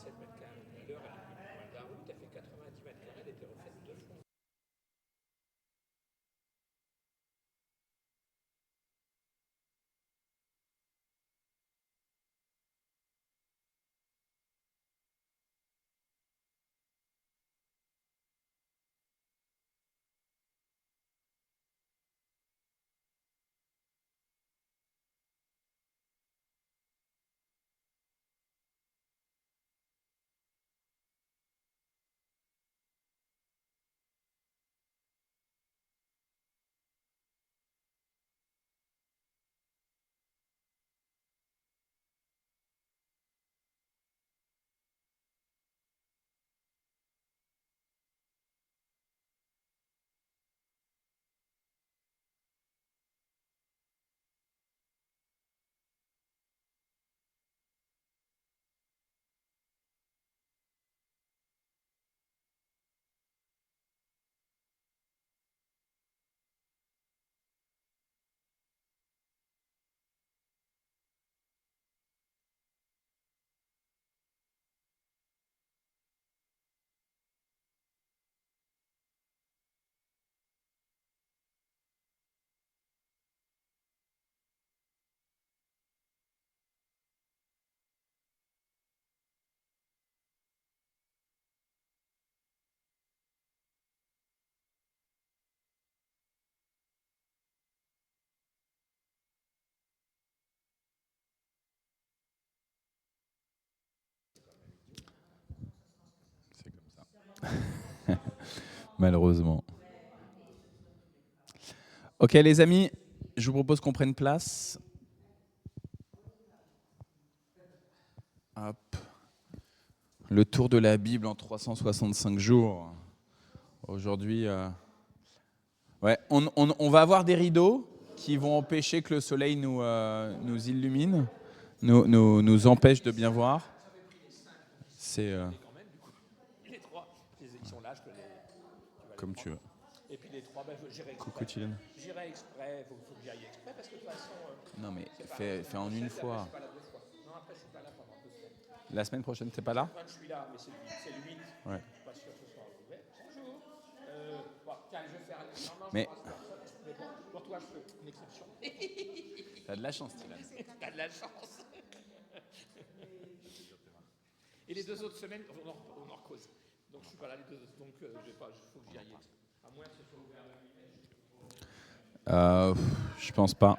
17 mètres carrés à l'heure, elle a mis pas mal route, elle fait 90 mètres carrés, elle était refaite 2 fois. C'est comme ça. Malheureusement. Ok les amis, je vous propose qu'on prenne place. Hop. Le tour de la Bible en 365 jours. Aujourd'hui, ouais, on va avoir des rideaux qui vont empêcher que le soleil nous illumine, nous empêche de bien voir. C'est Les quand même, du coup. Les 3, ils sont là, je peux les. Tu vas les comme prendre. tu veux. Et puis les 3, j'irai Coucou exprès. Tylène. J'irai exprès, il faut que j'y aille exprès parce que de toute façon. Non mais C'est pas la fais semaine en une prochaine, et après, je fois. suis pas là 2 fois. Non, après, je suis pas là pendant 2 semaines. La semaine prochaine, t'es pas là? Moi, je suis là, mais c'est le 8. Ouais. Je suis pas sûr que ce soit ouvert. Bonjour. Bon, tiens, je vais faire. Normalement, je Mais m'embrasse personne. Mais bon, pour toi, je fais une exception. t'as de la chance, Tylène. T'as de la chance. Et les 2 autres semaines, on en cause. Donc, je suis pas là les 2 autres. Donc, il faut que j'y aille exprès. À moins que ce soit ouvert le 8 mai. Je pense pas.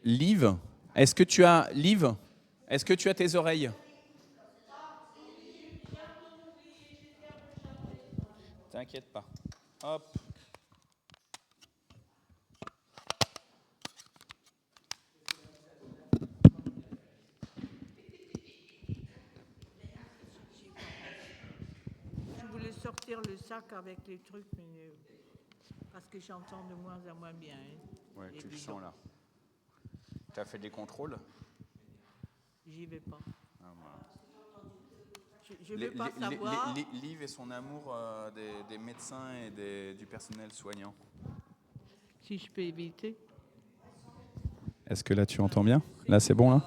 Liv, est-ce que tu as Liv, est-ce que tu as tes oreilles? T'inquiète pas. Hop. Je voulais sortir le sac avec les trucs, mais parce que j'entends de moins en moins bien. Ouais, tu le Évident. sens là. Tu as fait des contrôles? J'y vais pas. Ah, voilà. Je veux pas savoir. Liv et son amour des médecins et du personnel soignant. Si je peux éviter. Est-ce que là tu entends bien? Là c'est bon là?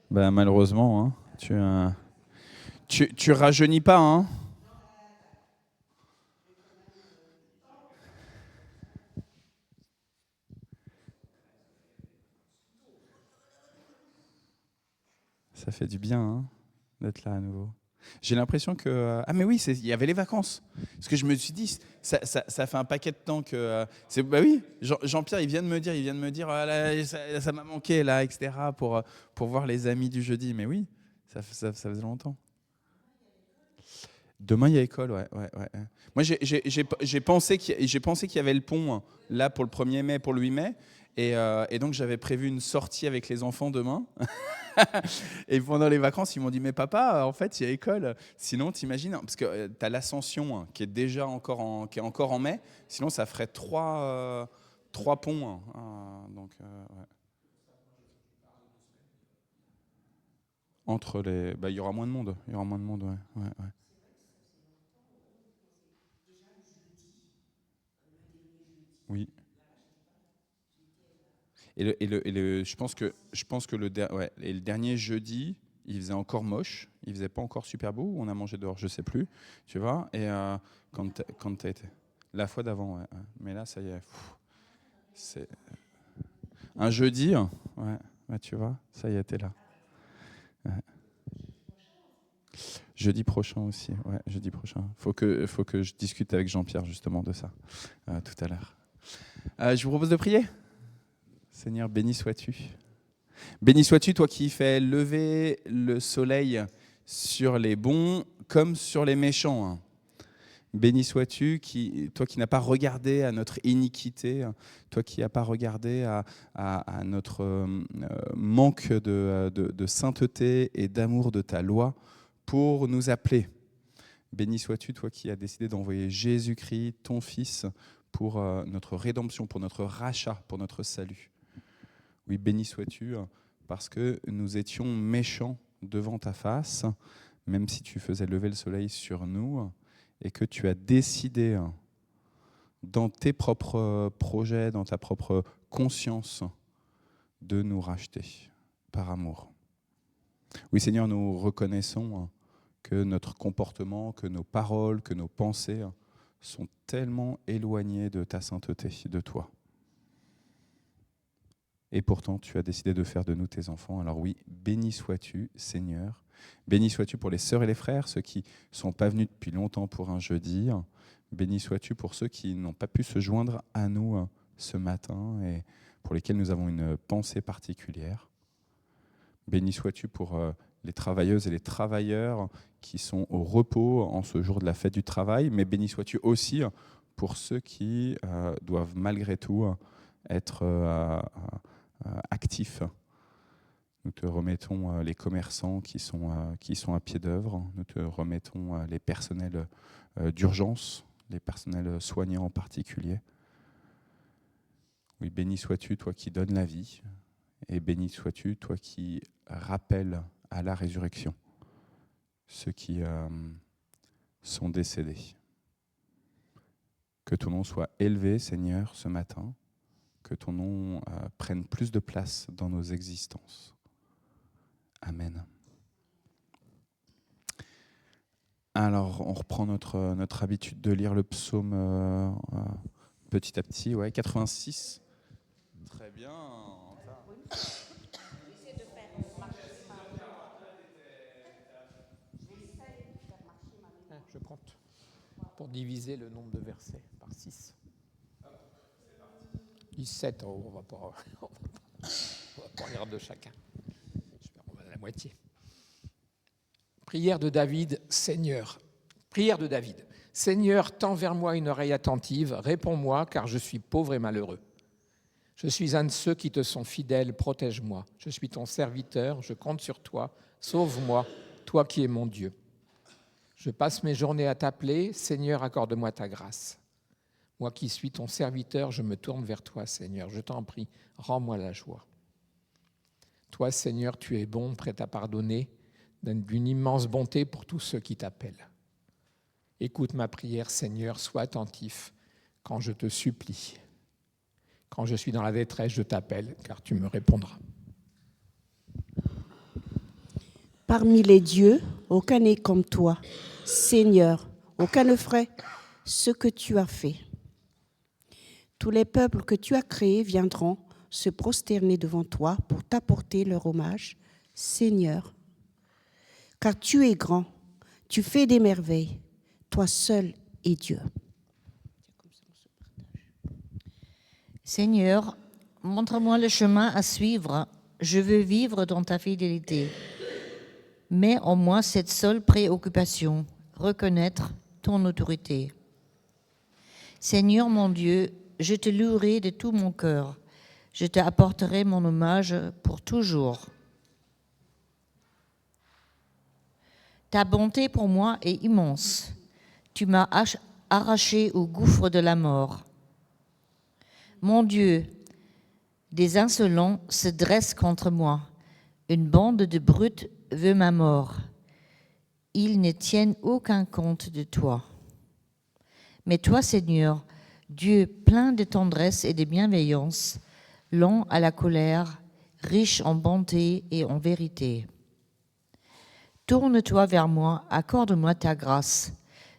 Ben, malheureusement, hein, tu rajeunis pas, hein? Ça fait du bien, hein, d'être là à nouveau. J'ai l'impression que... ah mais oui, il y avait les vacances. Parce que je me suis dit, ça fait un paquet de temps que... bah oui, Jean-Pierre, il vient de me dire, ah là, ça m'a manqué, là, etc., pour voir les amis du jeudi. Mais oui, ça faisait longtemps. Demain, il y a école, ouais. Moi, j'ai pensé qu'il y avait le pont, là, pour le 1er mai, pour le 8 mai. Et donc, j'avais prévu une sortie avec les enfants demain. Et pendant les vacances, ils m'ont dit, mais papa, en fait, il y a école. Sinon, t'imagines, parce que tu as l'Ascension qui est déjà encore en mai. Sinon, ça ferait trois ponts. Donc, ouais. Entre les... il y aura moins de monde. Ouais. Oui. Je pense que le dernier jeudi, il faisait encore moche, il faisait pas encore super beau, ou on a mangé dehors, je sais plus, tu vois. Et quand tu as été la fois d'avant, ouais. Mais là, ça y est, c'est un jeudi, ouais, tu vois, ça y est, t'es là. Ouais. Jeudi prochain aussi, ouais, jeudi prochain. Faut que je discute avec Jean-Pierre justement de ça tout à l'heure. Je vous propose de prier. Seigneur, béni sois-tu. Béni sois-tu, toi qui fais lever le soleil sur les bons comme sur les méchants. Béni sois-tu, toi qui n'as pas regardé à notre iniquité, toi qui n'as pas regardé à notre manque de sainteté et d'amour de ta loi pour nous appeler. Béni sois-tu, toi qui as décidé d'envoyer Jésus-Christ, ton Fils, pour notre rédemption, pour notre rachat, pour notre salut. Oui, béni sois-tu, parce que nous étions méchants devant ta face, même si tu faisais lever le soleil sur nous, et que tu as décidé, dans tes propres projets, dans ta propre conscience, de nous racheter par amour. Oui, Seigneur, nous reconnaissons que notre comportement, que nos paroles, que nos pensées sont tellement éloignées de ta sainteté, de toi. Et pourtant, tu as décidé de faire de nous tes enfants. Alors oui, béni sois-tu, Seigneur. Béni sois-tu pour les sœurs et les frères, ceux qui ne sont pas venus depuis longtemps pour un jeudi. Béni sois-tu pour ceux qui n'ont pas pu se joindre à nous ce matin et pour lesquels nous avons une pensée particulière. Béni sois-tu pour les travailleuses et les travailleurs qui sont au repos en ce jour de la fête du travail, mais béni sois-tu aussi pour ceux qui doivent malgré tout être actifs. Nous te remettons les commerçants qui sont à pied d'œuvre. Nous te remettons les personnels d'urgence, les personnels soignants en particulier. Oui, béni sois-tu, toi qui donnes la vie, et béni sois-tu, toi qui rappelles à la résurrection ceux qui sont décédés. Que ton nom soit élevé, Seigneur, ce matin. Que ton nom prenne plus de place dans nos existences. Amen. Alors, on reprend notre habitude de lire le psaume petit à petit. Ouais, 86. Très bien. Je compte pour diviser le nombre de versets par 6. 17, on va pas lire de chacun. On va à la moitié. Prière de David, Seigneur. Prière de David. Seigneur, tends vers moi une oreille attentive, réponds-moi, car je suis pauvre et malheureux. Je suis un de ceux qui te sont fidèles, protège-moi. Je suis ton serviteur, je compte sur toi, sauve-moi, toi qui es mon Dieu. Je passe mes journées à t'appeler, Seigneur, accorde-moi ta grâce. Moi qui suis ton serviteur, je me tourne vers toi, Seigneur. Je t'en prie, rends-moi la joie. Toi, Seigneur, tu es bon, prêt à pardonner, d'une immense bonté pour tous ceux qui t'appellent. Écoute ma prière, Seigneur, sois attentif quand je te supplie. Quand je suis dans la détresse, je t'appelle, car tu me répondras. Parmi les dieux, aucun n'est comme toi. Seigneur, aucun ne ferait ce que tu as fait. Tous les peuples que tu as créés viendront se prosterner devant toi pour t'apporter leur hommage, Seigneur. Car tu es grand, tu fais des merveilles, toi seul es Dieu. Seigneur, montre-moi le chemin à suivre, je veux vivre dans ta fidélité. Mets en moi cette seule préoccupation, reconnaître ton autorité. Seigneur mon Dieu, je te louerai de tout mon cœur, je te apporterai mon hommage pour toujours. Ta bonté pour moi est immense, tu m'as arraché au gouffre de la mort. Mon Dieu, des insolents se dressent contre moi, une bande de brutes veut ma mort. Ils ne tiennent aucun compte de toi. Mais toi, Seigneur, Dieu plein de tendresse et de bienveillance, lent à la colère, riche en bonté et en vérité. Tourne-toi vers moi, accorde-moi ta grâce.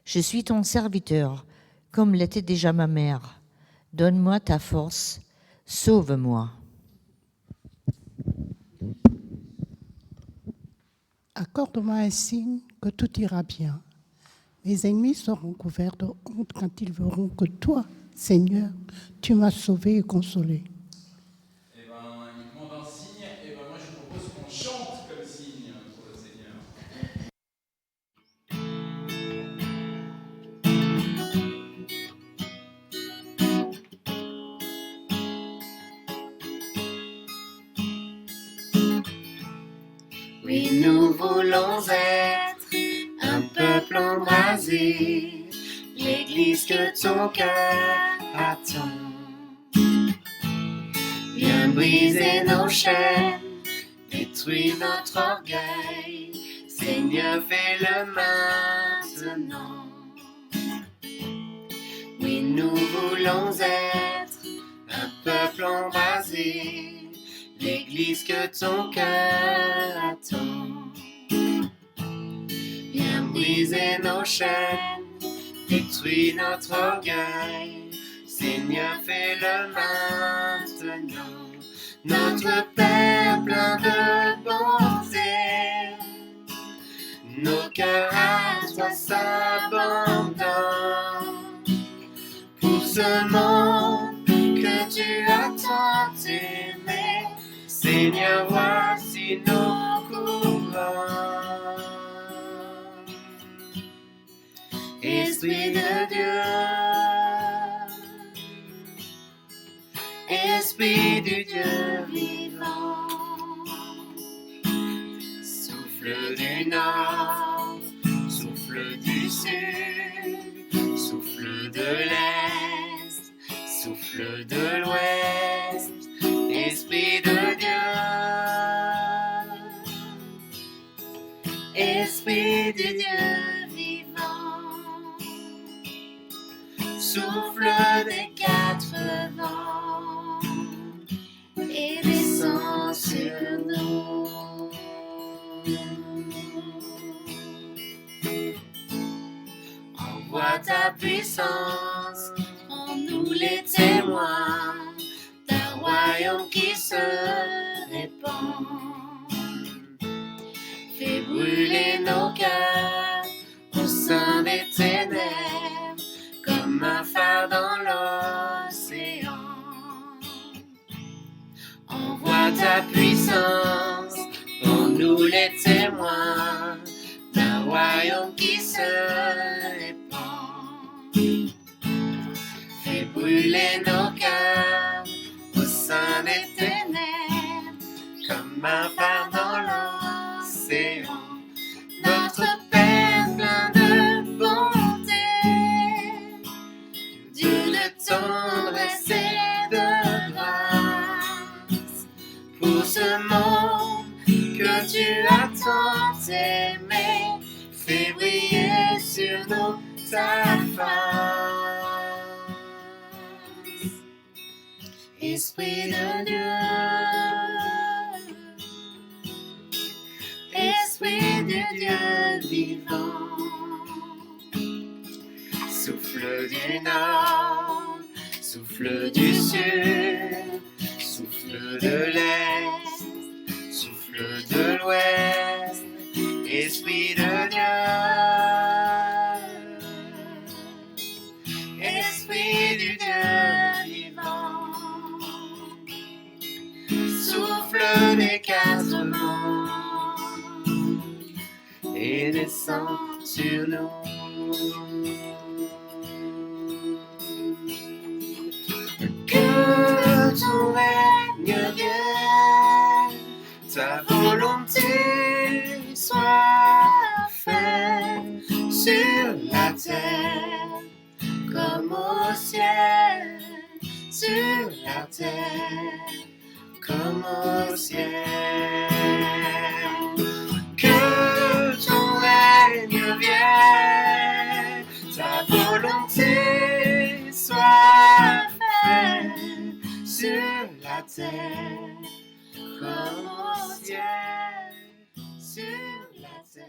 Je suis ton serviteur, comme l'était déjà ma mère. Donne-moi ta force, sauve-moi. Accorde-moi un signe que tout ira bien. Mes ennemis seront couverts de honte quand ils verront que toi, Seigneur, tu m'as sauvé et consolé. Eh ben, il demande un signe, et ben moi je propose qu'on chante comme signe pour le Seigneur. Oui, nous voulons être un peuple embrasé, l'église que ton cœur attend. Viens briser nos chaînes, détruire notre orgueil, Seigneur, fais-le maintenant. Oui, nous voulons être un peuple embrasé, l'église que ton cœur attend. Viens briser nos chaînes, détruire notre orgueil, Seigneur, fais-le maintenant. Notre Père plein de bonté, nos cœurs à toi s'abandonnent. Pour ce monde que tu as tant aimé, Seigneur, voici nos courants. Esprit de Dieu, Esprit du Dieu vivant, souffle du nord, souffle du sud, souffle de l'est, souffle de l'ouest, Esprit de Dieu, Esprit du Dieu vivant, souffle des quatre vents et descend sur nous. Envoie ta puissance, rends-nous les témoins d'un royaume qui se répand. Fais brûler nos cœurs au sein des ténèbres comme un phare dans l'océan. Envoie ta puissance, rends-nous les témoins d'un royaume qui se répand. Fais brûler nos cœurs au sein des ténèbres comme un phare dans l'océan. Notre Père plein de bonté, Dieu de tendresse et de grâce, pour ce monde que tu as tant aimé, fais briller sur nous ta face. Esprit de Dieu, Esprit du Dieu vivant, souffle du nord, souffle du sud, souffle de l'est, souffle de l'ouest, Esprit de Dieu, Esprit du Dieu vivant, souffle des quatre vents et descend sur nous. Que ton règne vienne, ta volonté soit faite sur la terre comme au ciel, sur la terre comme au ciel. Que ton règne vienne, ta volonté soit terre, comme au ciel, sur la terre.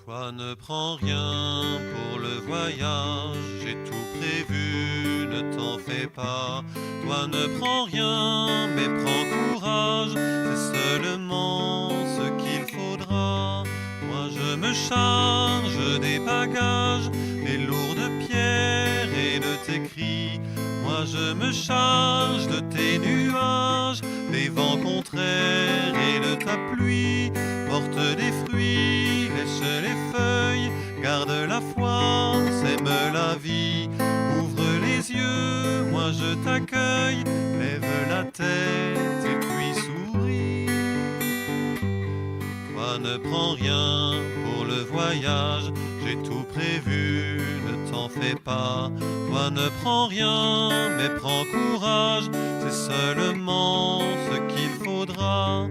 Toi ne prends rien pour le voyage, j'ai tout prévu, ne t'en fais pas. Toi ne prends rien, mais prends courage, c'est seulement ce qu'il faudra. Moi je me charge des bagages, des lourdes pierres et de tes cris. Moi je me charge de tes nuages, des vents contraires et de ta pluie. Porte des fruits, lèche les feuilles, garde la foi, sème la vie. Ouvre les yeux, moi je t'accueille, lève la tête et puis souris. Toi ne prends rien pour le voyage, j'ai j'ai tout prévu, ne t'en fais pas. Toi ne prends rien, mais prends courage, c'est seulement ce qu'il faudra.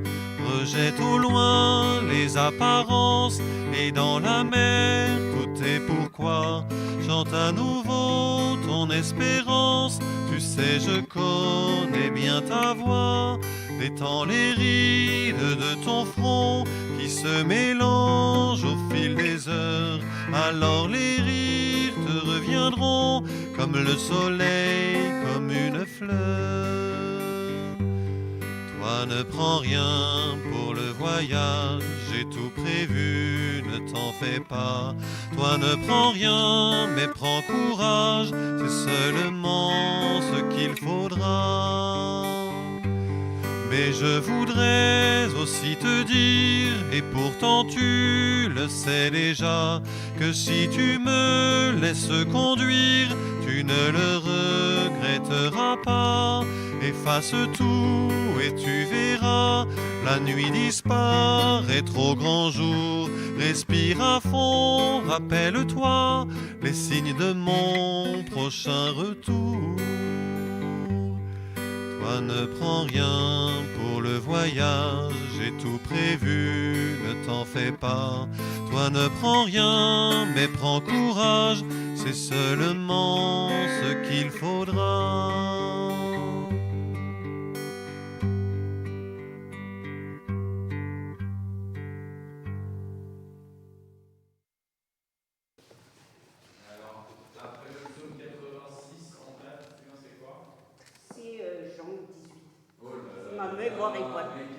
Rejette au loin les apparences, et dans la mer, tout est pourquoi. Chante à nouveau ton espérance, tu sais je connais bien ta voix. Détends les rides de ton front qui se mélangent au fil des heures. Alors les rires te reviendront comme le soleil, comme une fleur. Toi ne prends rien pour le voyage, j'ai tout prévu, ne t'en fais pas. Toi ne prends rien, mais prends courage, c'est seulement ce qu'il faudra. Mais je voudrais aussi te dire, et pourtant tu le sais déjà, que si tu me laisses conduire, tu ne le regretteras pas. Efface tout et tu verras, la nuit disparaître au grand jour. Respire à fond, rappelle-toi les signes de mon prochain retour. Toi ne prends rien pour le voyage, j'ai tout prévu, ne t'en fais pas. Toi ne prends rien, mais prends courage, c'est seulement ce qu'il faudra.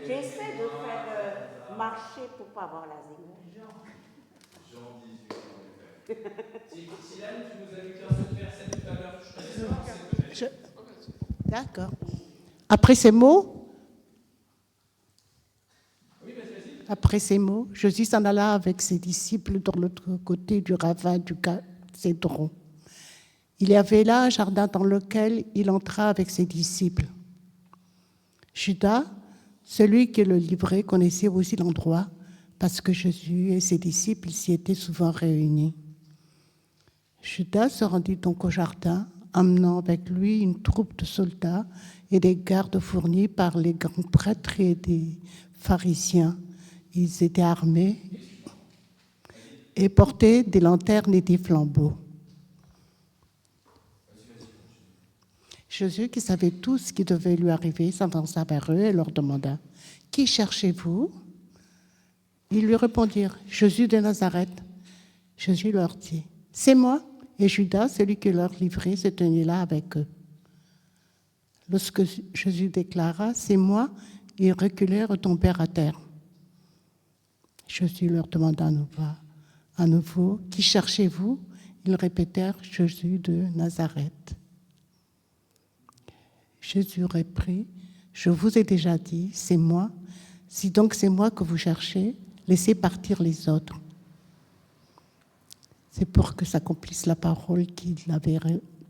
J'essaie de faire marcher pour ne pas avoir l'Alzheimer. Jean 18, en effet. Sylvain, tu nous as lu qu'un seul verset tout à l'heure. Je connais pas. D'accord. Après ces mots, après ces mots, Jésus s'en alla avec ses disciples de l'autre côté du ravin du Cédron. Il y avait là un jardin dans lequel il entra avec ses disciples. Judas, celui qui le livrait, connaissait aussi l'endroit parce que Jésus et ses disciples s'y étaient souvent réunis. Judas se rendit donc au jardin, emmenant avec lui une troupe de soldats et des gardes fournis par les grands prêtres et des pharisiens. Ils étaient armés et portaient des lanternes et des flambeaux. Jésus, qui savait tout ce qui devait lui arriver, s'avança vers eux et leur demanda « Qui cherchez-vous » Ils lui répondirent « Jésus de Nazareth ». Jésus leur dit « C'est moi ». Et Judas, celui qui leur livrait, se tenait là avec eux. Lorsque Jésus déclara « C'est moi », ils reculèrent et tombèrent à terre. Jésus leur demanda à nouveau « Qui cherchez-vous » Ils répétèrent « Jésus de Nazareth ». Jésus reprit, « Je vous ai déjà dit, c'est moi. Si donc c'est moi que vous cherchez, laissez partir les autres. » C'est pour que s'accomplisse la parole qu'il avait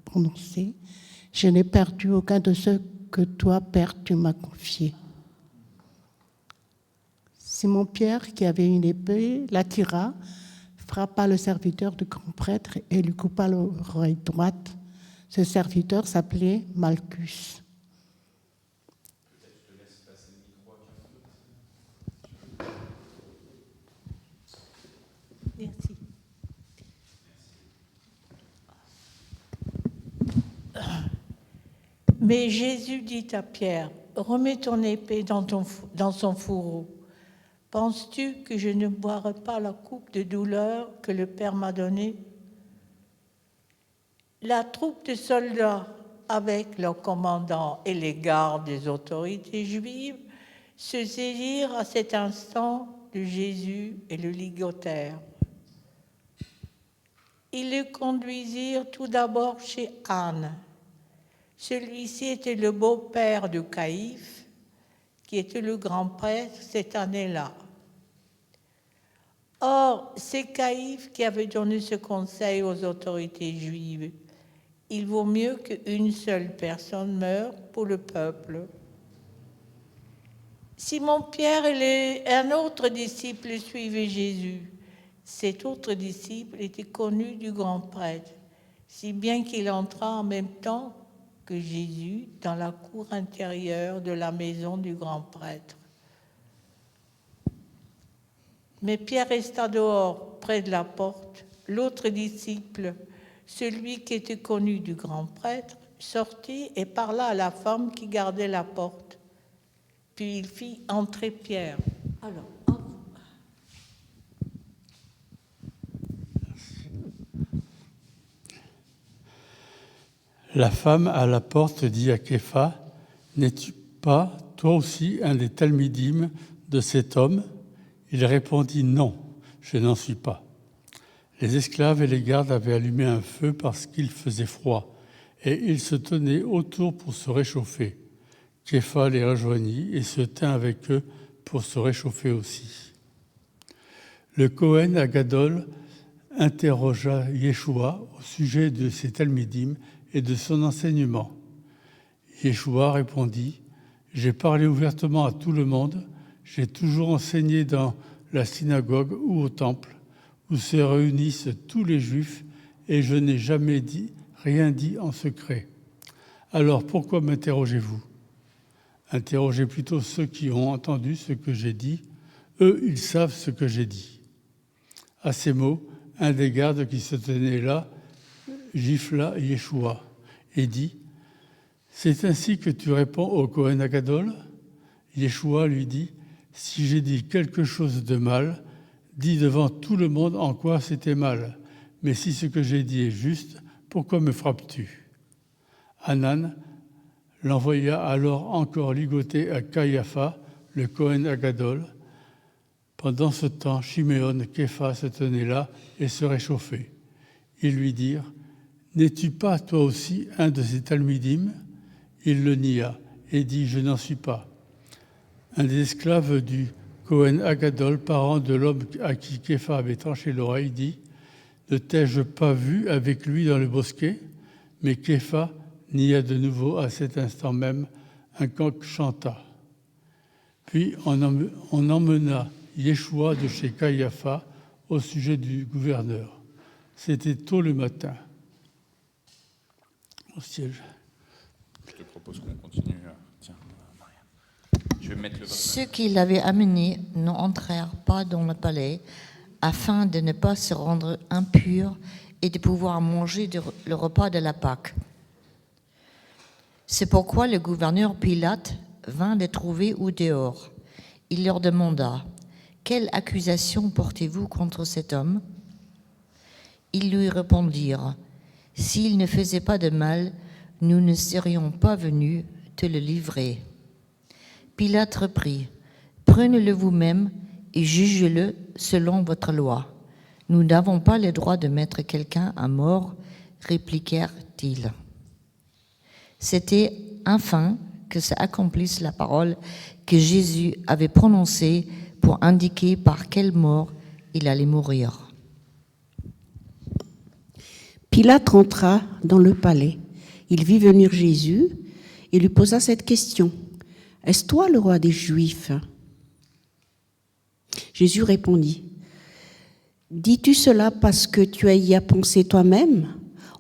prononcée. « Je n'ai perdu aucun de ceux que toi, Père, tu m'as confiés. » Simon-Pierre, qui avait une épée, la tira, frappa le serviteur du grand prêtre et lui coupa l'oreille droite. Ce serviteur s'appelait Malchus. Merci. Mais Jésus dit à Pierre, « Remets ton épée dans son fourreau. Penses-tu que je ne boirai pas la coupe de douleur que le Père m'a donnée ?» La troupe de soldats, avec leur commandant et les gardes des autorités juives, se saisirent à cet instant de Jésus et le ligotèrent. Ils le conduisirent tout d'abord chez Anne. Celui-ci était le beau-père de Caïphe, qui était le grand prêtre cette année-là. Or, c'est Caïphe qui avait donné ce conseil aux autorités juives. Il vaut mieux qu'une seule personne meure pour le peuple. Simon-Pierre et un autre disciple suivaient Jésus. Cet autre disciple était connu du grand prêtre, si bien qu'il entra en même temps que Jésus dans la cour intérieure de la maison du grand prêtre. Mais Pierre resta dehors, près de la porte. L'autre disciple, celui qui était connu du grand prêtre, sortit et parla à la femme qui gardait la porte. Puis il fit entrer Pierre. Alors, La femme à la porte dit à Képha, « N'es-tu pas, toi aussi, un des talmidim de cet homme ?» Il répondit, « Non, je n'en suis pas. » Les esclaves et les gardes avaient allumé un feu parce qu'il faisait froid, et ils se tenaient autour pour se réchauffer. Képha les rejoignit et se tint avec eux pour se réchauffer aussi. Le Kohen Agadol interrogea Yeshua au sujet de ses talmidim et de son enseignement. Yeshua répondit, « J'ai parlé ouvertement à tout le monde, j'ai toujours enseigné dans la synagogue ou au temple, où se réunissent tous les Juifs, et je n'ai jamais rien dit en secret. Alors pourquoi m'interrogez-vous ? Interrogez plutôt ceux qui ont entendu ce que j'ai dit, eux ils savent ce que j'ai dit. » À ces mots, un des gardes qui se tenait là gifla Yeshua et dit, « C'est ainsi que tu réponds au Kohen Agadol ?» Yeshua lui dit, « Si j'ai dit quelque chose de mal, dis devant tout le monde en quoi c'était mal. Mais si ce que j'ai dit est juste, pourquoi me frappes-tu » Hanan l'envoya alors encore ligoter à Caïapha, le Kohen Agadol. Pendant ce temps, Shiméon, Képha se tenait là et se réchauffait. Ils lui dirent, « N'es-tu pas toi aussi un de ces talmidim ?» Il le nia et dit, « Je n'en suis pas. » Un des esclaves du Kohen Agadol, parent de l'homme à qui Képha avait tranché l'oreille, dit, « Ne t'ai-je pas vu avec lui dans le bosquet ?» Mais Képha nia de nouveau à cet instant même. Un coq chanta. Puis on emmena Yeshua de chez Caïapha au sujet du gouverneur. C'était tôt le matin. Au siège. Je te propose qu'on continue. Tiens, Maria. Je vais mettre le... Ceux qui l'avaient amené n'entrèrent pas dans le palais afin de ne pas se rendre impurs et de pouvoir manger le repas de la Pâque. C'est pourquoi le gouverneur Pilate vint les trouver au dehors. Il leur demanda, « Quelle accusation portez-vous contre cet homme ?» Ils lui répondirent, « S'il ne faisait pas de mal, nous ne serions pas venus te le livrer. » Pilate reprit, « Prenez-le vous-même et jugez-le selon votre loi. Nous n'avons pas le droit de mettre quelqu'un à mort, » répliquèrent-ils. C'était afin que s'accomplisse la parole que Jésus avait prononcée pour indiquer par quelle mort il allait mourir. Pilate rentra dans le palais. Il vit venir Jésus et lui posa cette question. « Est-ce toi le roi des Juifs ?» Jésus répondit, « Dis-tu cela parce que tu y as pensé toi-même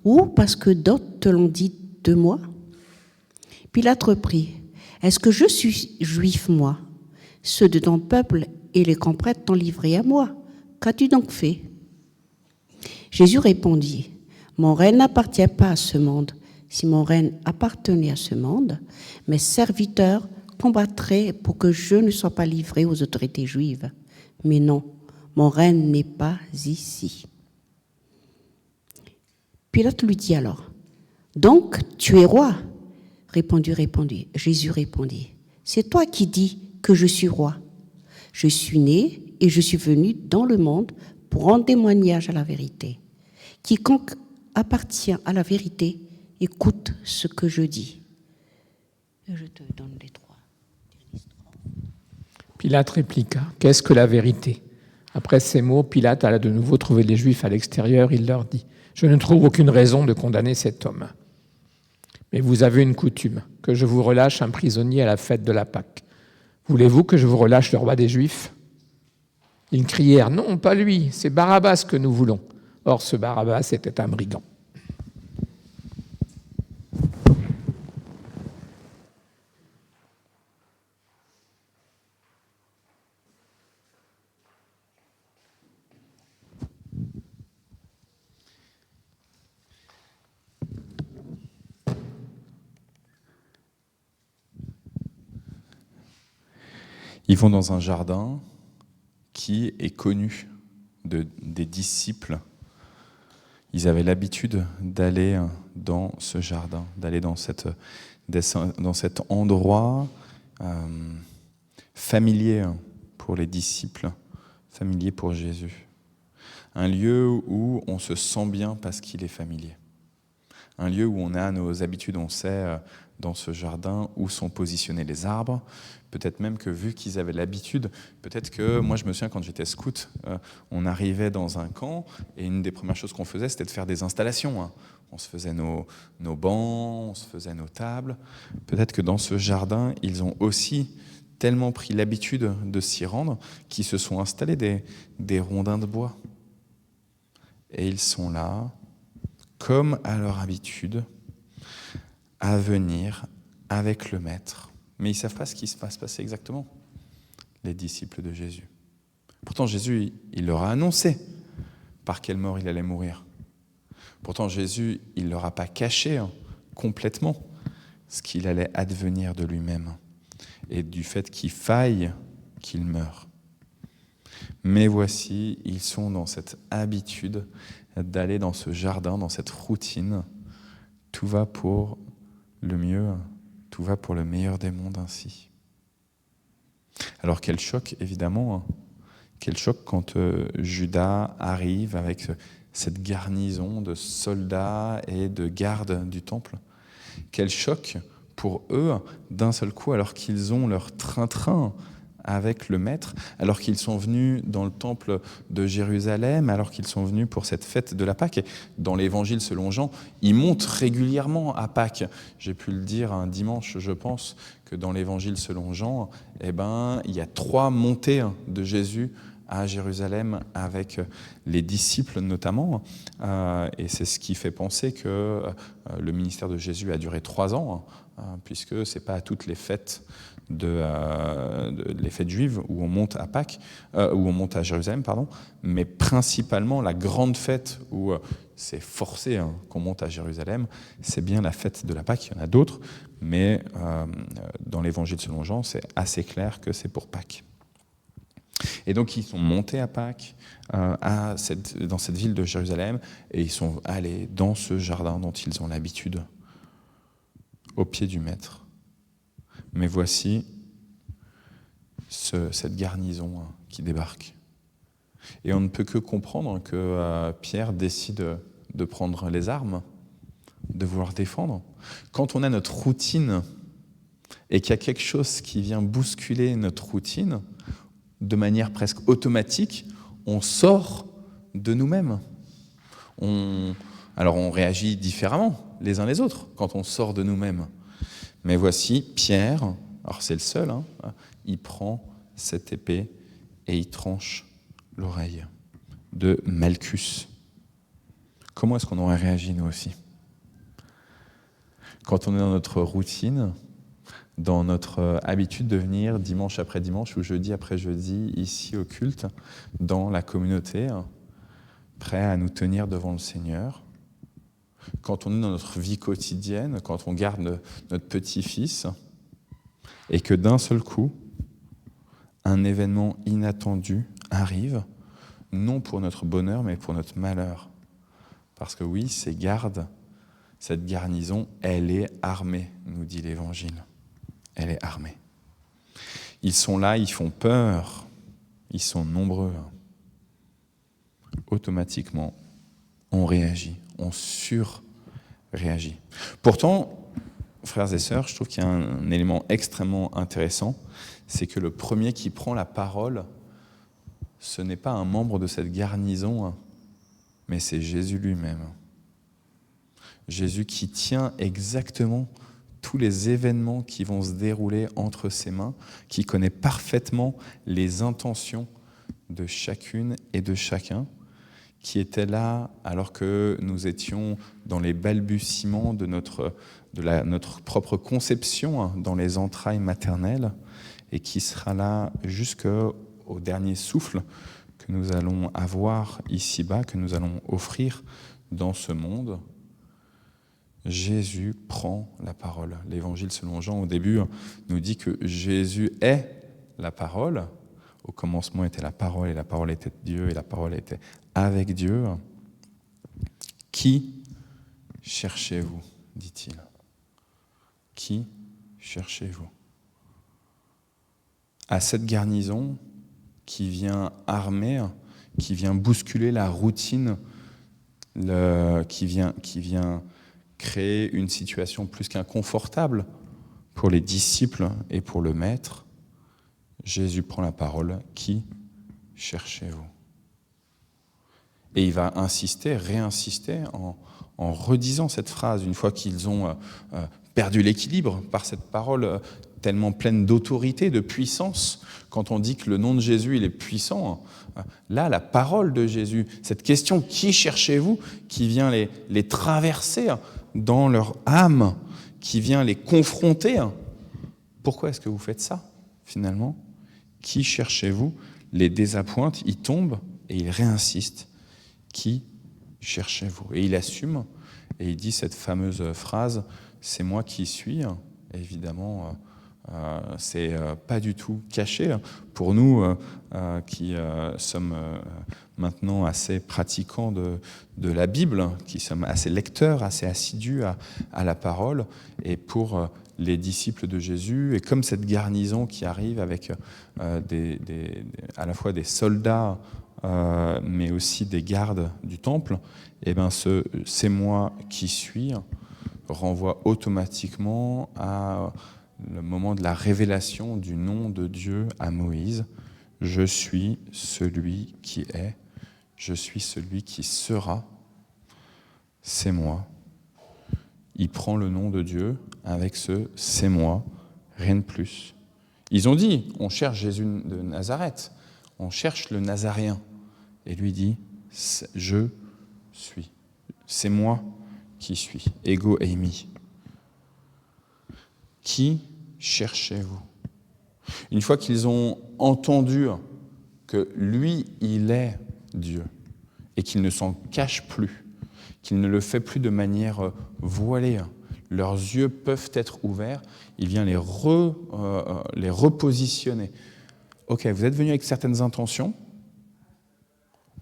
ou parce que d'autres te l'ont dit de moi ?» Pilate reprit, « Est-ce que je suis juif, moi ? Ceux de ton peuple et les grands prêtres t'ont livré à moi. Qu'as-tu donc fait ?» Jésus répondit, « Mon règne n'appartient pas à ce monde. Si mon règne appartenait à ce monde, mes serviteurs combattraient pour que je ne sois pas livré aux autorités juives. Mais non, mon règne n'est pas ici. » Pilate lui dit alors, « Donc, tu es roi ?» Répondit. Jésus répondit, « C'est toi qui dis que je suis roi. Je suis né et je suis venu dans le monde pour rendre témoignage à la vérité. Quiconque appartient à la vérité, écoute ce que je dis. » Je te donne les trois. Pilate répliqua, « Qu'est-ce que la vérité ?» Après ces mots, Pilate alla de nouveau trouver les Juifs à l'extérieur. Il leur dit, « Je ne trouve aucune raison de condamner cet homme. Mais vous avez une coutume, que je vous relâche un prisonnier à la fête de la Pâque. Voulez-vous que je vous relâche le roi des Juifs ?» Ils crièrent « Non, pas lui, c'est Barabbas que nous voulons ». Or, ce Barabbas était un brigand. Ils vont dans un jardin qui est connu des disciples. Ils avaient l'habitude d'aller dans ce jardin, d'aller dans cet endroit familier pour les disciples, familier pour Jésus. Un lieu où on se sent bien parce qu'il est familier. Un lieu où on a nos habitudes, on sait dans ce jardin où sont positionnés les arbres. Peut-être même que vu qu'ils avaient l'habitude, peut-être que moi je me souviens quand j'étais scout, on arrivait dans un camp et une des premières choses qu'on faisait c'était de faire des installations. On se faisait nos bancs, on se faisait nos tables. Peut-être que dans ce jardin, ils ont aussi tellement pris l'habitude de s'y rendre qu'ils se sont installés des rondins de bois. Et ils sont là, comme à leur habitude, à venir avec le Maître. Mais ils ne savent pas ce qui se passe passer exactement, les disciples de Jésus. Pourtant, Jésus, il leur a annoncé par quelle mort il allait mourir. Pourtant, Jésus, il ne leur a pas caché complètement ce qu'il allait advenir de lui-même et du fait qu'il faille qu'il meure. Mais voici, ils sont dans cette habitude d'aller dans ce jardin, dans cette routine. Tout va pour le mieux, tout va pour le meilleur des mondes ainsi. Alors quel choc, évidemment, quel choc quand Judas arrive avec cette garnison de soldats et de gardes du temple. Quel choc pour eux, d'un seul coup, alors qu'ils ont leur train-train avec le Maître, alors qu'ils sont venus dans le temple de Jérusalem, alors qu'ils sont venus pour cette fête de la Pâque. Et dans l'Évangile selon Jean, ils montent régulièrement à Pâques. J'ai pu le dire un dimanche, je pense, que dans l'Évangile selon Jean, il y a 3 montées de Jésus à Jérusalem avec les disciples notamment. Et c'est ce qui fait penser que le ministère de Jésus a duré 3 ans, puisque ce n'est pas à toutes les fêtes les fêtes juives où on monte à Pâques, où on monte à Jérusalem, mais principalement la grande fête où c'est forcé qu'on monte à Jérusalem, c'est bien la fête de la Pâque. Il y en a d'autres, mais dans l'Évangile selon Jean, c'est assez clair que c'est pour Pâques. Et donc ils sont montés à Pâques, dans cette ville de Jérusalem, et ils sont allés dans ce jardin dont ils ont l'habitude, au pied du Maître. Mais voici cette garnison qui débarque. Et on ne peut que comprendre que Pierre décide de prendre les armes, de vouloir défendre. Quand on a notre routine et qu'il y a quelque chose qui vient bousculer notre routine, de manière presque automatique, on sort de nous-mêmes. Alors on réagit différemment les uns les autres quand on sort de nous-mêmes. Mais voici Pierre, alors c'est le seul, il prend cette épée et il tranche l'oreille de Malchus. Comment est-ce qu'on aurait réagi nous aussi ? Quand on est dans notre routine, dans notre habitude de venir dimanche après dimanche ou jeudi après jeudi, ici au culte, dans la communauté, prêt à nous tenir devant le Seigneur, quand on est dans notre vie quotidienne, quand on garde notre petit-fils, et que d'un seul coup, un événement inattendu arrive, non pour notre bonheur, mais pour notre malheur. Parce que oui, cette garnison, elle est armée, nous dit l'Évangile. Elle est armée. Ils sont là, ils font peur, ils sont nombreux. Automatiquement, on réagit, on surréagit. Pourtant, frères et sœurs, je trouve qu'il y a un élément extrêmement intéressant, c'est que le premier qui prend la parole, ce n'est pas un membre de cette garnison, mais c'est Jésus lui-même. Jésus qui tient exactement tous les événements qui vont se dérouler entre ses mains, qui connaît parfaitement les intentions de chacune et de chacun qui était là alors que nous étions dans les balbutiements de notre propre conception dans les entrailles maternelles et qui sera là jusqu'au dernier souffle que nous allons avoir ici-bas, que nous allons offrir dans ce monde. Jésus prend la parole. L'Évangile selon Jean, au début, nous dit que Jésus est la parole. Au commencement était la parole, et la parole était Dieu, et la parole était avec Dieu. Qui cherchez-vous, dit-il. Qui cherchez-vous? À cette garnison qui vient armer, qui vient bousculer la routine, qui vient créer une situation plus qu'inconfortable pour les disciples et pour le maître, Jésus prend la parole. Qui cherchez-vous? Et il va insister, réinsister en redisant cette phrase une fois qu'ils ont perdu l'équilibre par cette parole tellement pleine d'autorité, de puissance. Quand on dit que le nom de Jésus il est puissant, là la parole de Jésus, cette question qui cherchez-vous, qui vient les traverser dans leur âme, qui vient les confronter. Pourquoi est-ce que vous faites ça finalement? Qui cherchez-vous? Les désappointe, ils tombent et ils réinsistent. Qui cherchez-vous? Et il assume et il dit cette fameuse phrase, c'est moi qui suis. Et évidemment, c'est pas du tout caché. Pour nous qui sommes maintenant assez pratiquants de la Bible, qui sommes assez lecteurs, assez assidus à la parole, et pour les disciples de Jésus, et comme cette garnison qui arrive avec à la fois des soldats, mais aussi des gardes du temple, et ben c'est moi qui suis renvoie automatiquement à le moment de la révélation du nom de Dieu à Moïse. Je suis celui qui est, je suis celui qui sera, c'est moi. Il prend le nom de Dieu avec ce « c'est moi », rien de plus. Ils ont dit, on cherche Jésus de Nazareth, on cherche le Nazaréen. Et lui dit, je suis, c'est moi qui suis, ego eimi. Qui cherchez-vous? Une fois qu'ils ont entendu que lui, il est Dieu, et qu'il ne s'en cache plus, qu'il ne le fait plus de manière voilée, leurs yeux peuvent être ouverts, il vient les repositionner. Ok, vous êtes venus avec certaines intentions,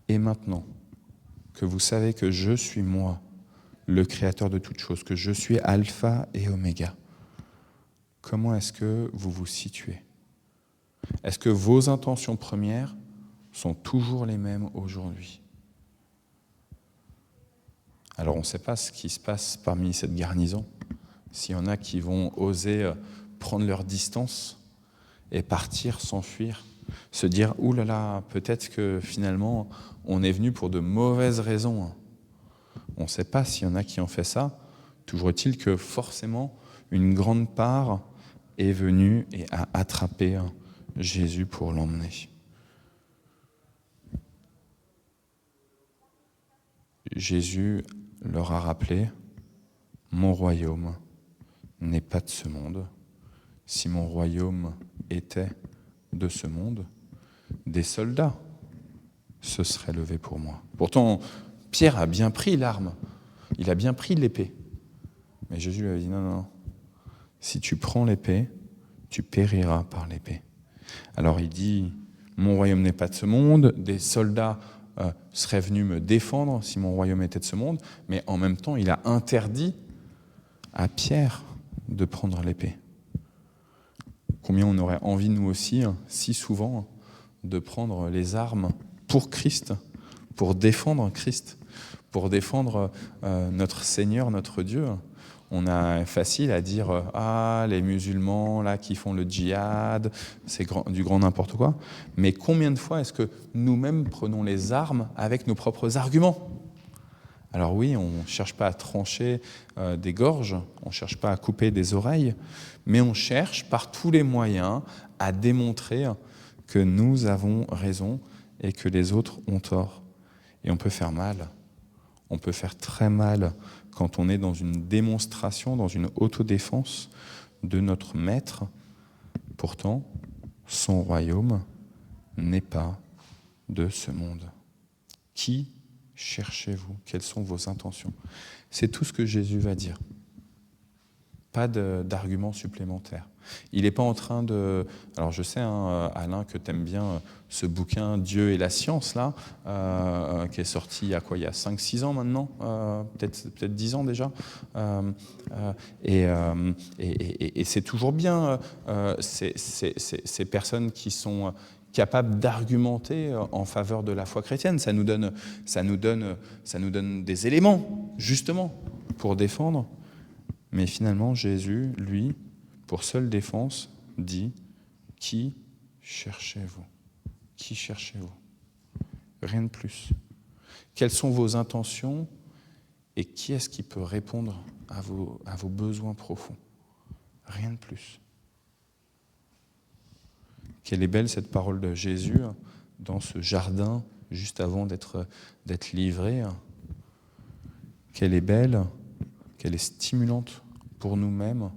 et maintenant que vous savez que je suis moi, le créateur de toutes choses, que je suis alpha et oméga, comment est-ce que vous vous situez? Est-ce que vos intentions premières sont toujours les mêmes aujourd'hui? Alors on ne sait pas ce qui se passe parmi cette garnison, s'il y en a qui vont oser prendre leur distance et partir, s'enfuir, se dire « Ouh là là, peut-être que finalement on est venu pour de mauvaises raisons ». On ne sait pas s'il y en a qui ont fait ça. Toujours est-il que forcément une grande part est venue et a attrapé Jésus pour l'emmener. Jésus leur a rappelé « Mon royaume n'est pas de ce monde. Si mon royaume était de ce monde, des soldats se seraient levés pour moi. » Pourtant, Pierre a bien pris l'arme, il a bien pris l'épée. Mais Jésus lui a dit « Non, si tu prends l'épée, tu périras par l'épée. » Alors il dit « Mon royaume n'est pas de ce monde, des soldats seraient venus me défendre si mon royaume était de ce monde. » Mais en même temps, il a interdit à Pierre de prendre l'épée. Combien on aurait envie, nous aussi, si souvent, de prendre les armes pour Christ, pour défendre Christ, pour défendre notre Seigneur, notre Dieu. On a facile à dire « Ah, les musulmans là qui font le djihad, c'est du grand n'importe quoi ». Mais combien de fois est-ce que nous-mêmes prenons les armes avec nos propres arguments ? Alors oui, on ne cherche pas à trancher des gorges, on ne cherche pas à couper des oreilles, mais on cherche par tous les moyens à démontrer que nous avons raison et que les autres ont tort. Et on peut faire mal. On peut faire très mal quand on est dans une démonstration, dans une autodéfense de notre maître. Pourtant, son royaume n'est pas de ce monde. Qui cherchez-vous? Quelles sont vos intentions? C'est tout ce que Jésus va dire. Pas d'arguments supplémentaires. Il n'est pas en train de... Alors je sais, hein, Alain, que tu aimes bien ce bouquin « Dieu et la science », là, qui est sorti il y a 5-6 ans maintenant, peut-être 10 ans déjà. Et c'est toujours bien ces personnes qui sont capables d'argumenter en faveur de la foi chrétienne. Ça nous donne des éléments, justement, pour défendre. Mais finalement, Jésus, lui, pour seule défense, dit « Qui cherchez-vous ? Qui cherchez-vous » Rien de plus. Quelles sont vos intentions et qui est-ce qui peut répondre à vos besoins profonds? Rien de plus. Quelle est belle cette parole de Jésus dans ce jardin, juste avant d'être livré. Quelle est belle, quelle est stimulante pour nous-mêmes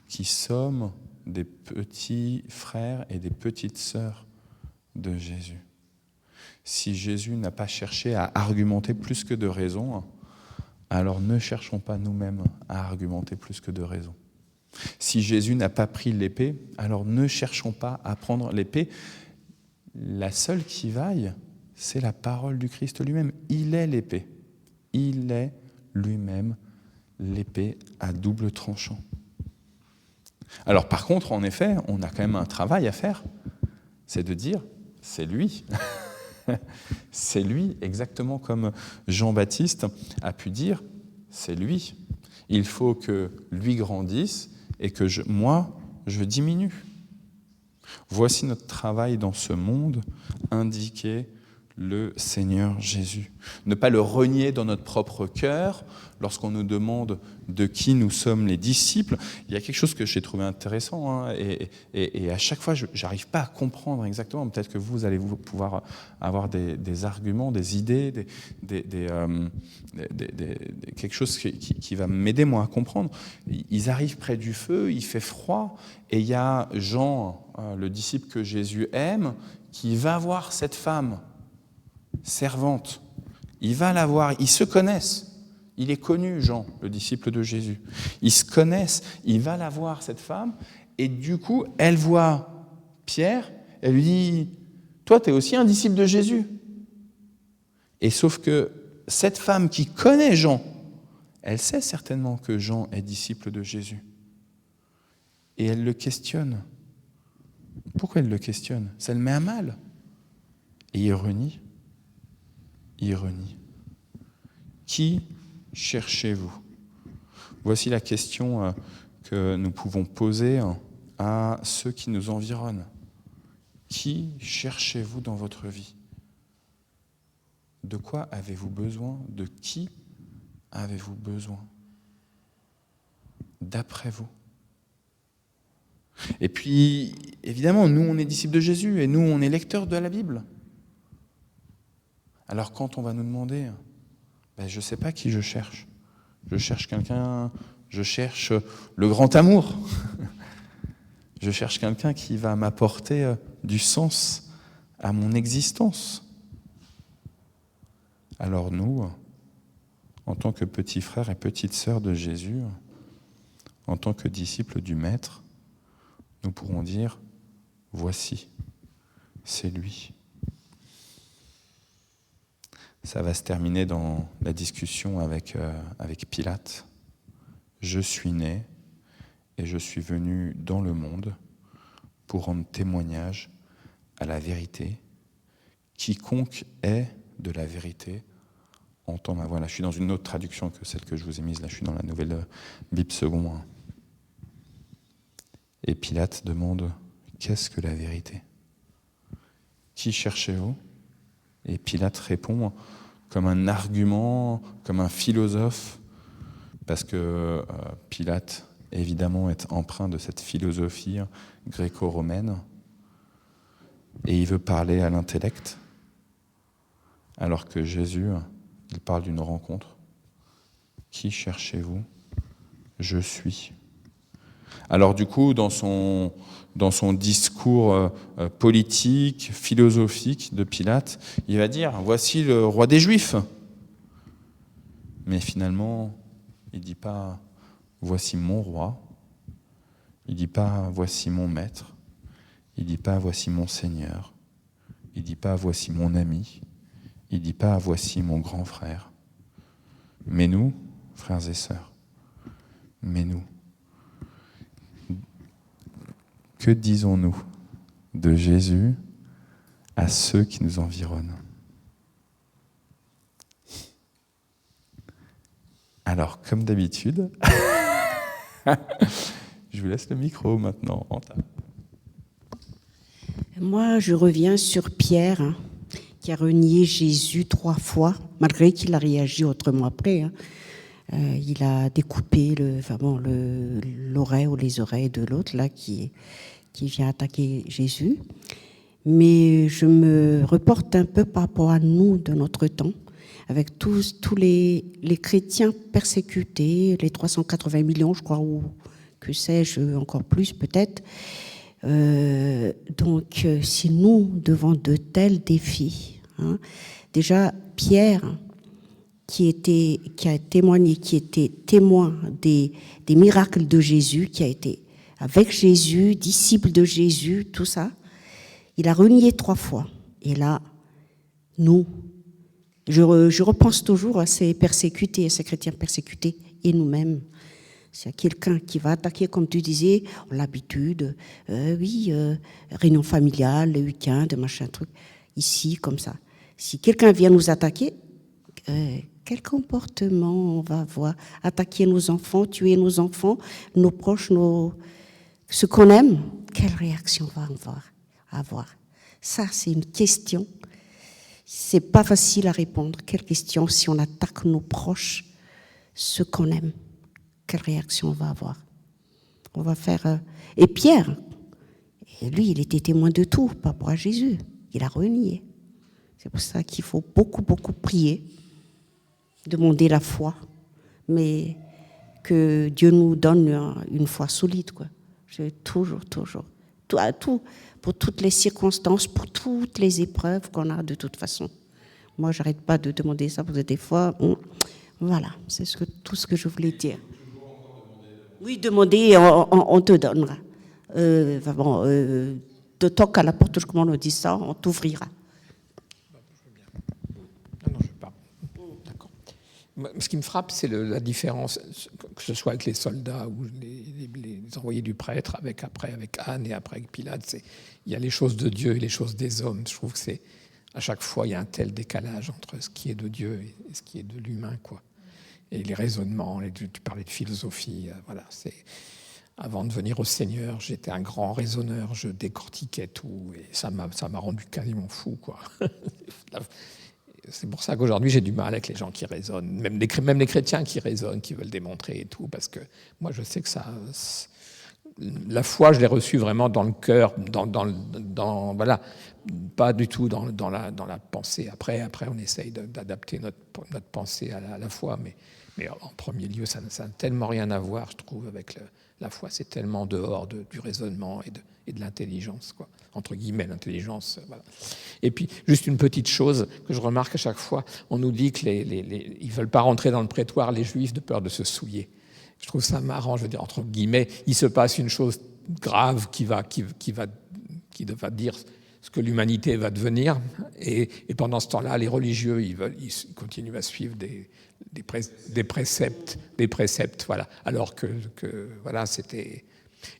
qui sommes des petits frères et des petites sœurs de Jésus. Si Jésus n'a pas cherché à argumenter plus que de raison, alors ne cherchons pas nous-mêmes à argumenter plus que de raison. Si Jésus n'a pas pris l'épée, alors ne cherchons pas à prendre l'épée. La seule qui vaille, c'est la parole du Christ lui-même. Il est l'épée. Il est lui-même l'épée à double tranchant. Alors par contre, en effet, on a quand même un travail à faire. C'est de dire, c'est lui. C'est lui, exactement comme Jean-Baptiste a pu dire, c'est lui. Il faut que lui grandisse et que moi, je diminue. Voici notre travail dans ce monde, indiquer le Seigneur Jésus. Ne pas le renier dans notre propre cœur lorsqu'on nous demande de qui nous sommes les disciples. Il y a quelque chose que j'ai trouvé intéressant et à chaque fois, je n'arrive pas à comprendre exactement. Peut-être que vous allez pouvoir avoir des arguments, des idées, quelque chose qui va m'aider moi à comprendre. Ils arrivent près du feu, il fait froid et il y a Jean, le disciple que Jésus aime, qui va voir cette femme servante. Il va la voir, ils se connaissent. Il est connu, Jean, le disciple de Jésus. Ils se connaissent, il va la voir, cette femme, et du coup, elle voit Pierre, elle lui dit « Toi, tu es aussi un disciple de Jésus ». Et sauf que cette femme qui connaît Jean, elle sait certainement que Jean est disciple de Jésus. Et elle le questionne. Pourquoi elle le questionne? Ça le met à mal. Et ironie. Qui cherchez-vous? Voici la question que nous pouvons poser à ceux qui nous environnent. Qui cherchez-vous dans votre vie? De quoi avez-vous besoin? De qui avez-vous besoin? D'après vous. Et puis, évidemment, nous, on est disciples de Jésus et nous, on est lecteurs de la Bible. Alors quand on va nous demander, je ne sais pas qui je cherche. Je cherche quelqu'un, je cherche le grand amour. Je cherche quelqu'un qui va m'apporter du sens à mon existence. Alors nous, en tant que petits frères et petites sœurs de Jésus, en tant que disciples du Maître, nous pourrons dire, voici, c'est lui. Ça va se terminer dans la discussion avec Pilate. Je suis né et je suis venu dans le monde pour rendre témoignage à la vérité. Quiconque est de la vérité entend ma voix. Là, je suis dans une autre traduction que celle que je vous ai mise. Là, je suis dans la nouvelle Bible seconde. Et Pilate demande, qu'est-ce que la vérité? Qui cherchez-vous? Et Pilate répond comme un argument, comme un philosophe, parce que Pilate, évidemment, est empreint de cette philosophie gréco-romaine, et il veut parler à l'intellect, Alors que Jésus, il parle d'une rencontre. Qui cherchez-vous ? Je suis. Alors du coup, dans son discours politique, philosophique de Pilate, il va dire « Voici le roi des Juifs ». Mais finalement, il ne dit pas « Voici mon roi ». Il ne dit pas « Voici mon maître ». Il ne dit pas « Voici mon Seigneur ». Il ne dit pas « Voici mon ami ». Il ne dit pas « Voici mon grand frère ». Mais nous, frères et sœurs, mais nous, que disons-nous de Jésus à ceux qui nous environnent ? Alors, comme d'habitude, je vous laisse le micro maintenant. Moi, je reviens sur Pierre, qui a renié Jésus 3 fois, malgré qu'il a réagi autrement après. Il a découpé l'oreille ou les oreilles de l'autre, là, qui vient attaquer Jésus. Mais je me reporte un peu par rapport à nous, de notre temps, avec tous les chrétiens persécutés, les 380 millions, je crois, ou que sais-je, encore plus peut-être. Donc, si nous, devant de tels défis, déjà Pierre, qui a témoigné, qui était témoin des miracles de Jésus, qui a été avec Jésus, disciple de Jésus, tout ça, il a renié 3 fois. Et là, nous, je repense toujours à ces persécutés, à ces chrétiens persécutés, et nous-mêmes. S'il y a quelqu'un qui va attaquer, comme tu disais, l'habitude, réunion familiale, le week-end, machin truc, ici, comme ça. Si quelqu'un vient nous attaquer, quel comportement on va avoir ? Attaquer nos enfants, tuer nos enfants, nos proches, ce qu'on aime, quelle réaction on va avoir ? Ça, c'est une question. C'est pas facile à répondre. Quelle question si on attaque nos proches, ce qu'on aime ? Quelle réaction on va avoir ? On va faire... Et Pierre, lui, il était témoin de tout par rapport à Jésus. Il a renié. C'est pour ça qu'il faut beaucoup, beaucoup prier, demander la foi, mais que Dieu nous donne une foi solide, quoi. Toujours. Tout, pour toutes les circonstances, pour toutes les épreuves qu'on a de toute façon. Moi, j'arrête pas de demander ça, parce que des fois, voilà, c'est tout ce que je voulais dire. Oui, demander, on te donnera. Te toque à la porte, comment on dit ça, on t'ouvrira. Ce qui me frappe, c'est la différence, que ce soit avec les soldats ou les envoyés du prêtre, après avec Anne et après avec Pilate. Il y a les choses de Dieu et les choses des hommes. Je trouve que à chaque fois, il y a un tel décalage entre ce qui est de Dieu et ce qui est de l'humain, quoi. Et les raisonnements, tu parlais de philosophie, voilà. Avant de venir au Seigneur, j'étais un grand raisonneur, je décortiquais tout, et ça m'a rendu quasiment fou, quoi. C'est pour ça qu'aujourd'hui, j'ai du mal avec les gens qui raisonnent, même les chrétiens qui raisonnent, qui veulent démontrer et tout, parce que moi, je sais que la foi, je l'ai reçue vraiment dans le cœur, voilà, pas du tout dans la pensée. Après, on essaye d'adapter notre pensée à la foi, mais en premier lieu, ça n'a tellement rien à voir, je trouve, avec la foi. C'est tellement dehors du raisonnement et de l'intelligence, quoi. Entre guillemets, l'intelligence. Voilà. Et puis, juste une petite chose que je remarque à chaque fois, on nous dit qu'ils ne veulent pas rentrer dans le prétoire, les Juifs, de peur de se souiller. Je trouve ça marrant, je veux dire, entre guillemets, il se passe une chose grave qui va dire ce que l'humanité va devenir, et pendant ce temps-là, les religieux, ils continuent à suivre des préceptes, voilà. Alors que voilà, c'était...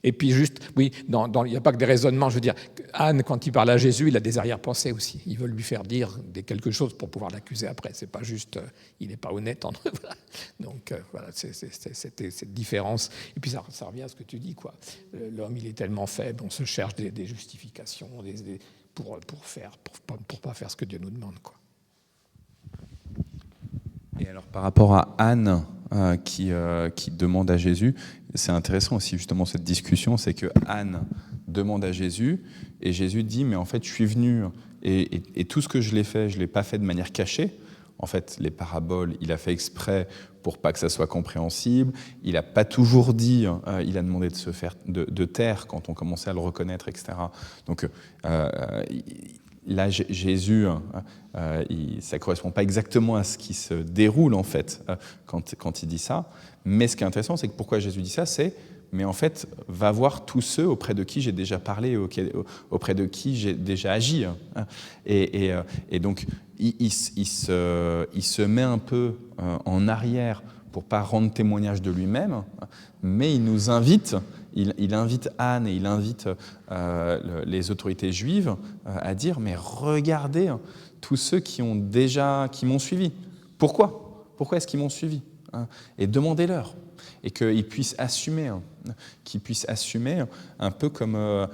Et puis juste, oui, il n'y a pas que des raisonnements, je veux dire, Anne, quand il parle à Jésus, il a des arrière-pensées aussi. Il veut lui faire dire quelque chose pour pouvoir l'accuser après. C'est pas juste, il n'est pas honnête. Voilà. Donc voilà, c'est cette différence. Et puis ça revient à ce que tu dis, quoi. L'homme, il est tellement faible, on se cherche des justifications pour pas faire ce que Dieu nous demande, quoi. Et alors par rapport à Anne, qui demande à Jésus. C'est intéressant aussi justement cette discussion, c'est que Anne demande à Jésus et Jésus dit mais en fait je suis venu et tout ce que je l'ai pas fait de manière cachée. En fait, les paraboles, il a fait exprès pour pas que ça soit compréhensible. Il n'a pas toujours dit, il a demandé de se faire de taire quand on commençait à le reconnaître, etc. Donc là, Jésus, ça correspond pas exactement à ce qui se déroule en fait quand il dit ça. Mais ce qui est intéressant, c'est que pourquoi Jésus dit ça, mais en fait, va voir tous ceux auprès de qui j'ai déjà parlé, auprès de qui j'ai déjà agi. Et donc, il se met un peu en arrière pour pas rendre témoignage de lui-même, mais il nous invite, il invite Anne et il invite les autorités juives à dire, mais regardez tous ceux qui m'ont suivi. Pourquoi est-ce qu'ils m'ont suivi ? Et demandez-leur. Et qu'ils puissent assumer, un peu comme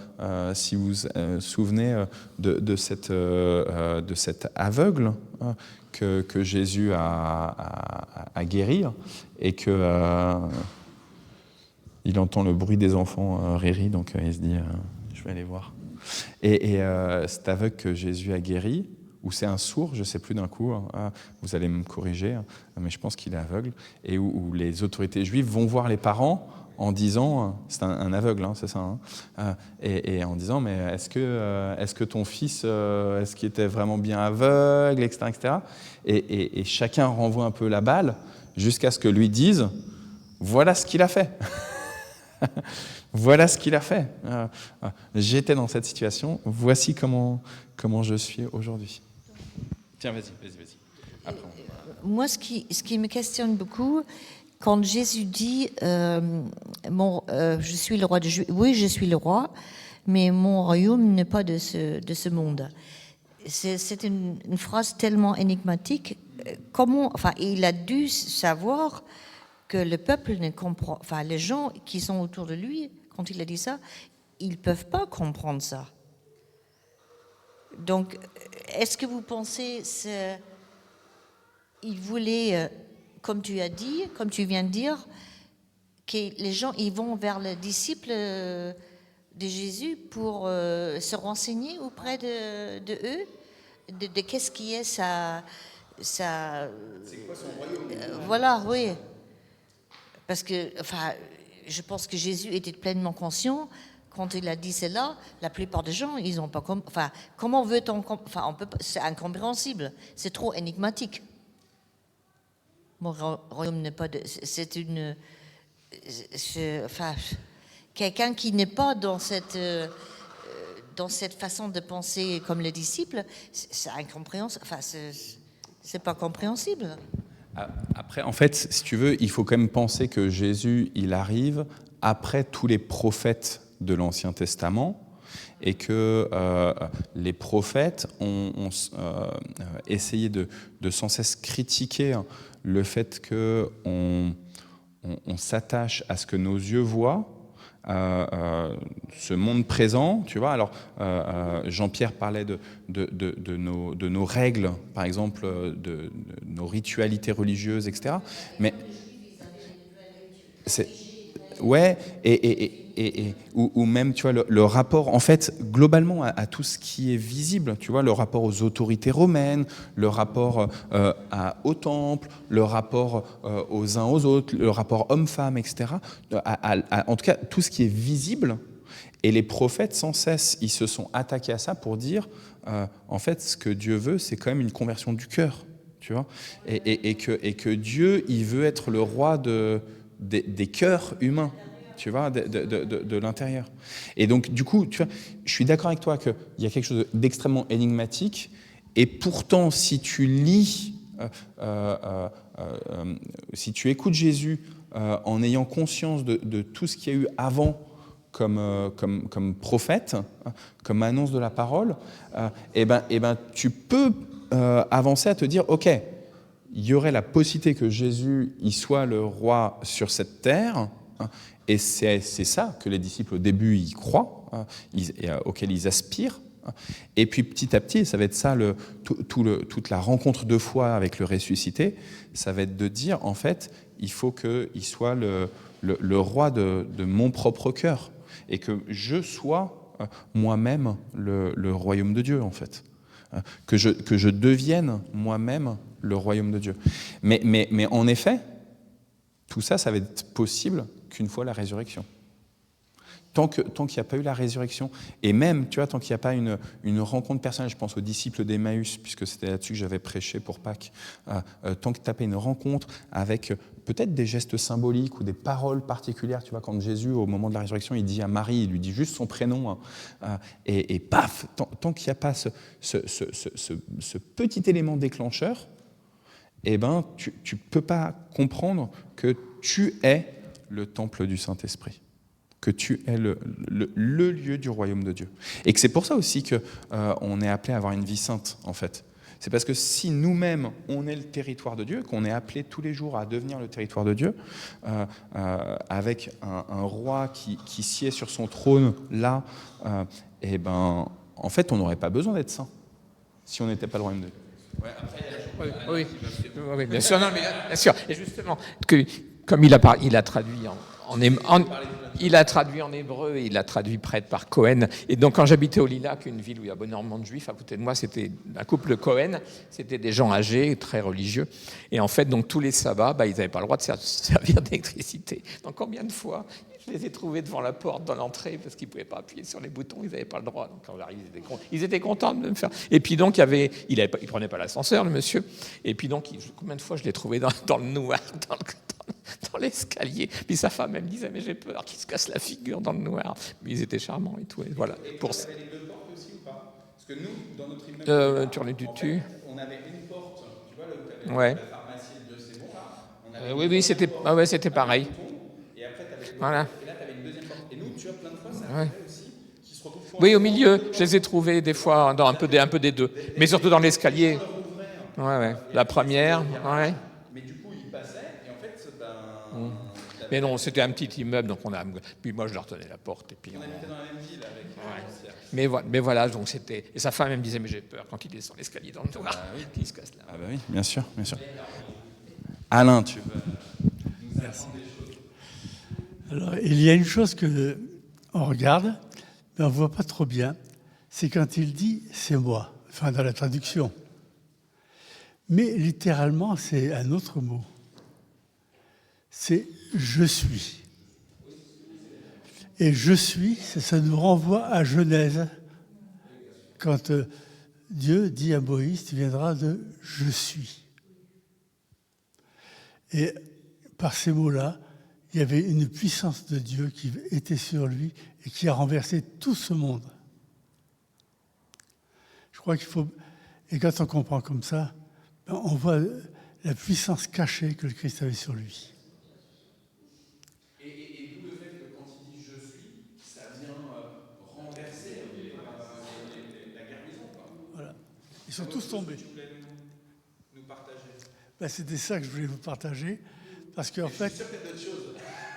si vous vous souvenez de cet aveugle que Jésus a guéri et que il entend le bruit des enfants rire, donc il se dit je vais aller voir. Et cet aveugle que Jésus a guéri, ou c'est un sourd, je ne sais plus d'un coup, vous allez me corriger, mais je pense qu'il est aveugle, et où les autorités juives vont voir les parents en disant, c'est un aveugle, c'est ça, et en disant, mais est-ce que ton fils, est-ce qu'il était vraiment bien aveugle, etc. Et chacun renvoie un peu la balle, jusqu'à ce que lui dise, voilà ce qu'il a fait. Voilà ce qu'il a fait. J'étais dans cette situation, voici comment je suis aujourd'hui. Tiens, vas-y. Après, Moi, ce qui me questionne beaucoup, quand Jésus dit je suis le roi de Juda, oui, je suis le roi, mais mon royaume n'est pas de ce monde. C'est une phrase tellement énigmatique. Il a dû savoir que le peuple ne comprend, les gens qui sont autour de lui, quand il a dit ça, ils ne peuvent pas comprendre ça. Donc, est-ce que vous pensez il voulait, comme tu viens de dire, que les gens ils vont vers les disciples de Jésus pour se renseigner auprès de eux, de qu'est-ce qui est sa c'est quoi son royaume voilà, oui. Parce que, je pense que Jésus était pleinement conscient. Quand il a dit cela, la plupart des gens, ils n'ont pas compris. Comment veut-on... c'est incompréhensible. C'est trop énigmatique. Mon royaume n'est pas de... C'est une... quelqu'un qui n'est pas dans cette façon de penser comme les disciples, c'est incompréhensible. C'est pas compréhensible. Après, en fait, si tu veux, il faut quand même penser que Jésus, il arrive après tous les prophètes de l'Ancien Testament et que les prophètes ont essayé de sans cesse critiquer le fait qu'on s'attache à ce que nos yeux voient, ce monde présent, tu vois. Alors, Jean-Pierre parlait de nos règles, par exemple, de nos ritualités religieuses, etc. Mais ouais, ou même, tu vois, le rapport, en fait, globalement, à tout ce qui est visible, tu vois, le rapport aux autorités romaines, le rapport au temple, le rapport aux uns aux autres, le rapport homme-femme, etc. En tout cas, tout ce qui est visible. Et les prophètes, sans cesse, ils se sont attaqués à ça pour dire, en fait, ce que Dieu veut, c'est quand même une conversion du cœur, tu vois, et que Dieu, il veut être le roi des cœurs humains, tu vois, de l'intérieur. Et donc, du coup, tu vois, je suis d'accord avec toi qu'il y a quelque chose d'extrêmement énigmatique, et pourtant, si tu lis, si tu écoutes Jésus en ayant conscience de tout ce qu'il y a eu avant comme prophète, comme annonce de la parole, et ben, tu peux avancer à te dire, ok, il y aurait la possibilité que Jésus il soit le roi sur cette terre, et c'est ça que les disciples au début y croient, auquel ils aspirent. Et puis petit à petit, ça va être ça, toute la rencontre de foi avec le ressuscité, ça va être de dire, en fait, il faut qu'il soit le roi de mon propre cœur et que je sois moi-même le royaume de Dieu, en fait. Que je devienne moi-même le royaume de Dieu. Mais en effet, tout ça, ça va être possible qu'une fois la résurrection. Tant qu'il n'y a pas eu la résurrection, et même, tu vois, tant qu'il n'y a pas une rencontre personnelle, je pense aux disciples d'Emmaüs, puisque c'était là-dessus que j'avais prêché pour Pâques, tant que tu n'as pas une rencontre avec peut-être des gestes symboliques ou des paroles particulières, tu vois, quand Jésus, au moment de la résurrection, il dit à Marie, il lui dit juste son prénom, et paf, tant qu'il n'y a pas ce petit élément déclencheur, eh ben, tu ne peux pas comprendre que tu es le temple du Saint-Esprit, que tu es le lieu du royaume de Dieu. Et que c'est pour ça aussi qu'on est appelé à avoir une vie sainte, en fait. C'est parce que si nous-mêmes, on est le territoire de Dieu, qu'on est appelé tous les jours à devenir le territoire de Dieu, avec un roi qui sied sur son trône là, eh ben, en fait, on n'aurait pas besoin d'être saint si on n'était pas le royaume de Dieu. Ouais, après, oui, bien sûr, non, mais bien sûr. Et justement, comme il a traduit il a traduit en hébreu et il a traduit prêtre par Cohen. Et donc, quand j'habitais au Lilac, une ville où il y a énormément de juifs, à côté de moi, c'était un couple Cohen. C'était des gens âgés, très religieux. Et en fait, donc, tous les sabbats, ils n'avaient pas le droit de servir d'électricité. Donc, combien de fois je les ai trouvés devant la porte, dans l'entrée, parce qu'ils ne pouvaient pas appuyer sur les boutons, ils n'avaient pas le droit. Donc, quand j'arrive, ils étaient contents de me faire. Et puis, donc, il ne prenait pas l'ascenseur, le monsieur. Et puis, donc, combien de fois je l'ai trouvé dans le noir, dans l'escalier. Puis sa femme, elle me disait, mais j'ai peur qu'il se casse la figure dans le noir. Mais ils étaient charmants et tout. Et voilà. Et vous avez les deux portes aussi ou pas? Parce que nous, dans notre immeuble, on avait une porte, tu vois, là où tu avais la pharmacie et le Dieu c'est bon, là. Oui, c'était pareil. Et après, tu avais voilà. Et là, tu avais une deuxième porte. Et nous, tu vois, plein de fois, ça arrivait aussi, qui se retrouvent oui, au milieu. Je les ai trouvés des fois dans un peu des deux. Mais surtout dans l'escalier. Ouais. La première, ouais. Mais du coup, ils passaient, et en fait, Mais non, c'était un petit immeuble, donc puis moi je leur tenais la porte. Et puis on habitait dans la même ville avec. Mais voilà, donc c'était. Et sa femme elle me disait, mais j'ai peur quand il descend l'escalier dans le noir, qu'il se casse là. Ah bah oui, bien sûr. Alain, tu veux nous apprendre des choses? Alors, il y a une chose qu'on regarde, mais on ne voit pas trop bien, c'est quand il dit « c'est moi », enfin dans la traduction. Mais littéralement, c'est un autre mot. C'est « je suis ». Et « je suis », ça nous renvoie à Genèse, quand Dieu dit à Moïse « tu viendras de « je suis ». Et par ces mots-là, il y avait une puissance de Dieu qui était sur lui et qui a renversé tout ce monde. Je crois qu'il faut... Et quand on comprend comme ça, on voit la puissance cachée que le Christ avait sur lui. Et d'où le fait que quand il dit « je suis », ça vient renverser la garnison, quoi. Voilà. Ils sont tous tombés. Tu voulais nous partager? C'était ça que je voulais vous partager, parce qu'en fait, je suis sûr qu'il y a d'autres choses.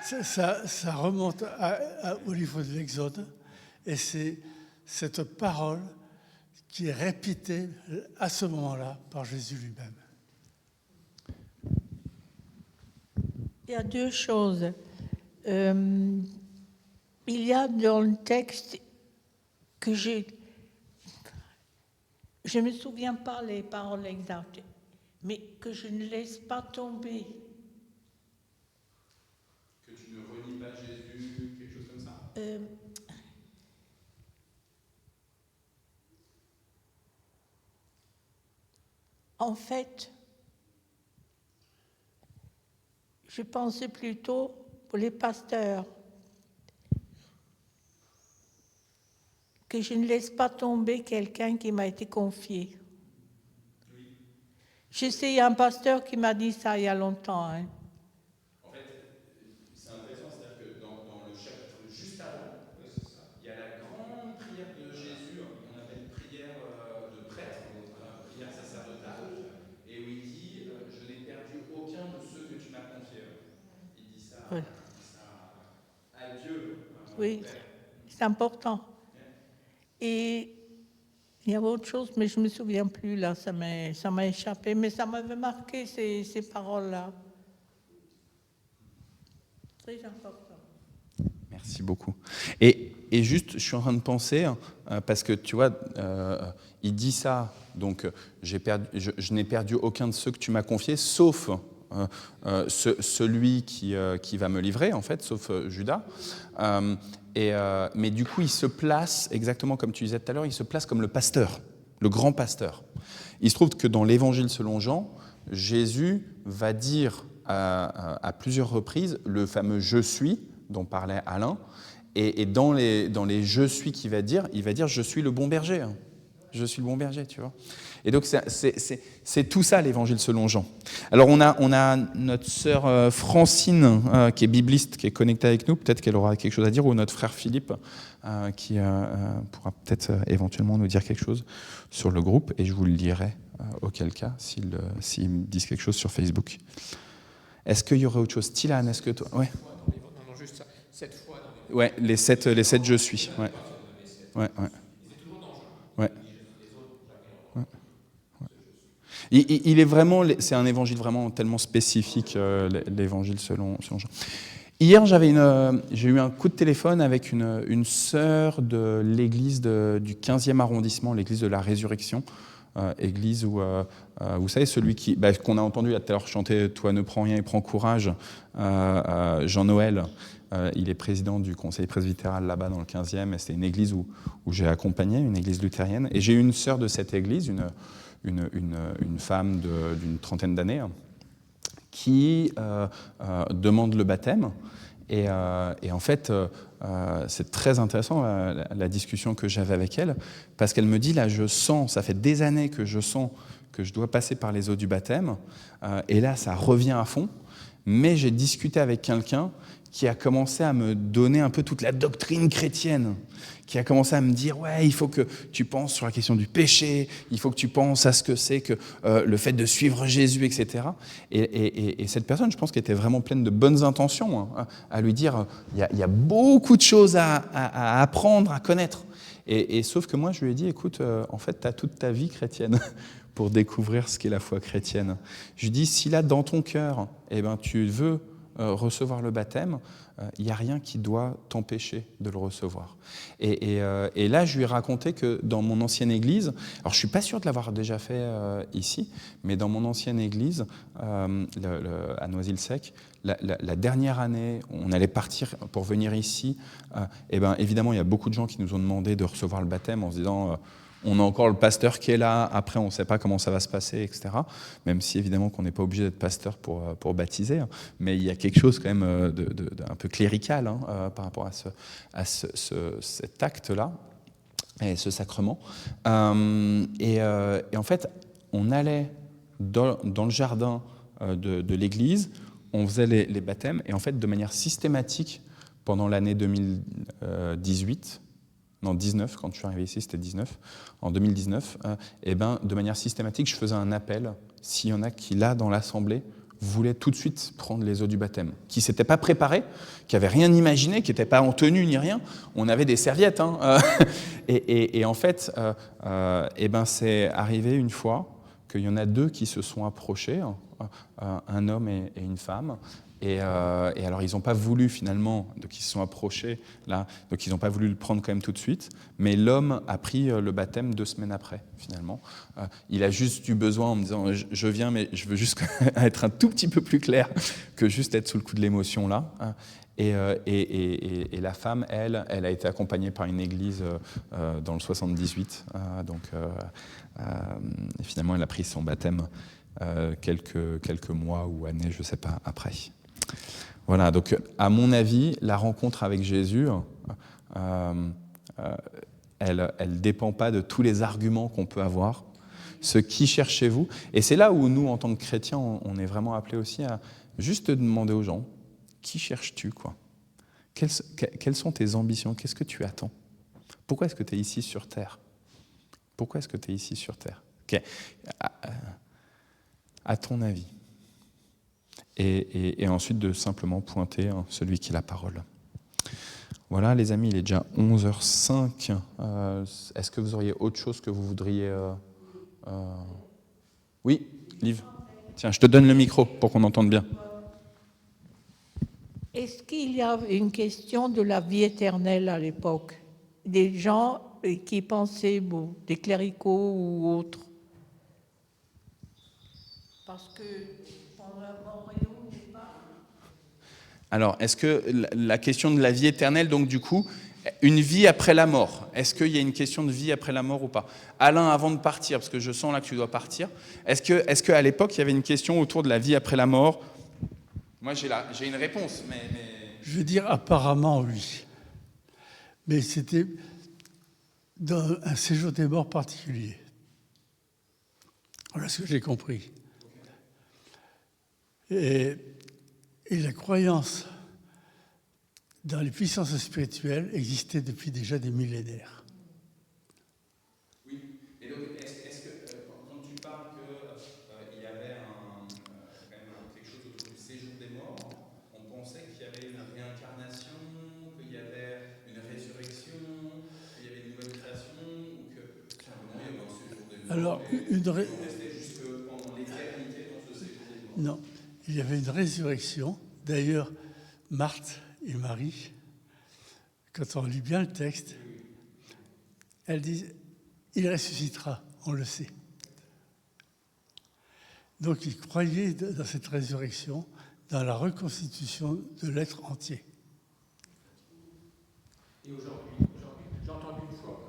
ça remonte au livre de l'Exode, et c'est cette parole qui est répétée à ce moment-là par Jésus lui-même. Il y a deux choses. Il y a dans le texte que je ne me souviens pas les paroles exactes, mais que je ne laisse pas tomber. Que tu ne renies pas Jésus, quelque chose comme ça. En fait, je pensais plutôt pour les pasteurs que je ne laisse pas tomber quelqu'un qui m'a été confié. Oui. Je sais, il y a un pasteur qui m'a dit ça il y a longtemps. En fait, c'est intéressant, c'est-à-dire que dans le chapitre juste avant, il y a la grande prière de Jésus, qu'on appelle prière de prêtre, prière sacerdotale, et où il dit « Je n'ai perdu aucun de ceux que tu m'as confiés ». Il dit ça, Oui. à Dieu. Oui, c'est important. Et il y a autre chose, mais je ne me souviens plus, là, ça m'a échappé, mais ça m'avait marqué ces paroles-là. Très important. Merci beaucoup. Et juste, je suis en train de penser, parce que tu vois, il dit ça, donc je n'ai perdu aucun de ceux que tu m'as confiés, sauf celui qui va me livrer, en fait, sauf Judas. Mais du coup, il se place, exactement comme tu disais tout à l'heure, il se place comme le pasteur, le grand pasteur. Il se trouve que dans l'Évangile selon Jean, Jésus va dire à plusieurs reprises le fameux « je suis » dont parlait Alain, et dans les « je suis » qu'il va dire, il va dire « je suis le bon berger hein. ». Je suis le bon berger, tu vois. Et donc, c'est tout ça, l'Évangile selon Jean. Alors, on a notre sœur Francine, qui est bibliste, qui est connectée avec nous. Peut-être qu'elle aura quelque chose à dire, ou notre frère Philippe, qui pourra peut-être éventuellement nous dire quelque chose sur le groupe, et je vous le lirai, auquel cas, s'ils me disent quelque chose sur Facebook. Est-ce qu'il y aurait autre chose? Tilan, est-ce que toi... Ouais. Non, juste ça. 7 fois. Ouais, les sept je suis. Ouais. Ouais. Ouais. Il est vraiment, c'est un évangile vraiment tellement spécifique, l'évangile selon Jean. Hier, j'ai eu un coup de téléphone avec une sœur de l'église du 15e arrondissement, l'église de la Résurrection, église où, vous savez, celui qu'on a entendu tout à l'heure chanter « Toi ne prends rien et prends courage », Jean-Noël, il est président du conseil presbytéral là-bas dans le 15e, et c'était une église où j'ai accompagné, une église luthérienne. Et j'ai eu une sœur de cette église, une femme d'une trentaine d'années, qui demande le baptême. Et en fait, c'est très intéressant la discussion que j'avais avec elle, parce qu'elle me dit, là, je sens, ça fait des années que je sens que je dois passer par les eaux du baptême, et là, ça revient à fond, mais j'ai discuté avec quelqu'un qui a commencé à me donner un peu toute la doctrine chrétienne, qui a commencé à me dire « Ouais, il faut que tu penses sur la question du péché, il faut que tu penses à ce que c'est que le fait de suivre Jésus, etc. » Et cette personne, je pense qu'elle était vraiment pleine de bonnes intentions, hein, à lui dire « Il y a beaucoup de choses à apprendre, à connaître. » Et sauf que moi, je lui ai dit « Écoute, en fait, tu as toute ta vie chrétienne pour découvrir ce qu'est la foi chrétienne. » Je lui dis « Si là, dans ton cœur, tu veux recevoir le baptême, il n'y a rien qui doit t'empêcher de le recevoir. » Et là, je lui ai raconté que dans mon ancienne église, alors je ne suis pas sûr de l'avoir déjà fait ici, mais dans mon ancienne église, à Noisy-le-Sec, la dernière année, on allait partir pour venir ici, évidemment, il y a beaucoup de gens qui nous ont demandé de recevoir le baptême en se disant on a encore le pasteur qui est là, après on ne sait pas comment ça va se passer, etc. Même si évidemment qu'on n'est pas obligé d'être pasteur pour baptiser, hein. Mais il y a quelque chose quand même d'un peu clérical hein, par rapport à cet acte-là, et ce sacrement. Et en fait, on allait dans le jardin de l'église, on faisait les baptêmes, et en fait, de manière systématique, pendant l'année 2018, non, 19, quand je suis arrivé ici, c'était 19. En 2019, de manière systématique, je faisais un appel, s'il y en a qui, là, dans l'Assemblée, voulaient tout de suite prendre les eaux du baptême, qui ne s'étaient pas préparés, qui n'avaient rien imaginé, qui n'étaient pas en tenue ni rien. On avait des serviettes. Hein, et en fait, c'est arrivé une fois qu'il y en a deux qui se sont approchés, un homme et une femme. Et alors, ils n'ont pas voulu finalement, donc ils se sont approchés là, donc ils n'ont pas voulu le prendre quand même tout de suite, mais l'homme a pris le baptême 2 semaines après, finalement. Il a juste eu besoin en me disant « je viens, mais je veux juste être un tout petit peu plus clair que juste être sous le coup de l'émotion là ». Et la femme, elle a été accompagnée par une église dans le 78, et finalement, elle a pris son baptême quelques mois ou années, je ne sais pas, après. Voilà, donc à mon avis, la rencontre avec Jésus, elle ne dépend pas de tous les arguments qu'on peut avoir. Ce qui cherchez-vous? Et c'est là où nous, en tant que chrétiens, on est vraiment appelés aussi à juste demander aux gens, qui cherches-tu, quoi? Quelles sont tes ambitions? Qu'est-ce que tu attends? Pourquoi est-ce que tu es ici sur Terre? Pourquoi est-ce que tu es ici sur Terre? Okay. À ton avis. Et ensuite de simplement pointer celui qui est la parole. Voilà, les amis, il est déjà 11h05. Est-ce que vous auriez autre chose que vous voudriez... Oui, Liv. Tiens, je te donne le micro pour qu'on entende bien. Est-ce qu'il y a une question de la vie éternelle à l'époque? Des gens qui pensaient, bon, des cléricaux ou autres? Parce que pendant la mort et l'eau n'est pas... Alors, est-ce que la question de la vie éternelle, donc du coup, une vie après la mort, est-ce qu'il y a une question de vie après la mort ou pas? Alain, avant de partir, parce que je sens là que tu dois partir, est-ce qu'à l'époque, il y avait une question autour de la vie après la mort? Moi, j'ai une réponse, mais... Je veux dire apparemment oui. Mais c'était dans un séjour des morts particulier. Voilà ce que j'ai compris. Et la croyance dans les puissances spirituelles existait depuis déjà des millénaires. Oui, et donc est-ce que quand tu parles qu'il y avait quand même quelque chose autour du séjour des morts, on pensait qu'il y avait une réincarnation, qu'il y avait une résurrection, qu'il y avait une nouvelle création, ou que simplement il y avait un séjour des morts? Alors, on restait jusque pendant l'éternité dans ce séjour des morts. Non, il y avait une résurrection. D'ailleurs, Marthe et Marie, quand on lit bien le texte, elles disent « il ressuscitera », on le sait. Donc ils croyaient dans cette résurrection, dans la reconstitution de l'être entier. Et aujourd'hui, j'ai entendu une fois.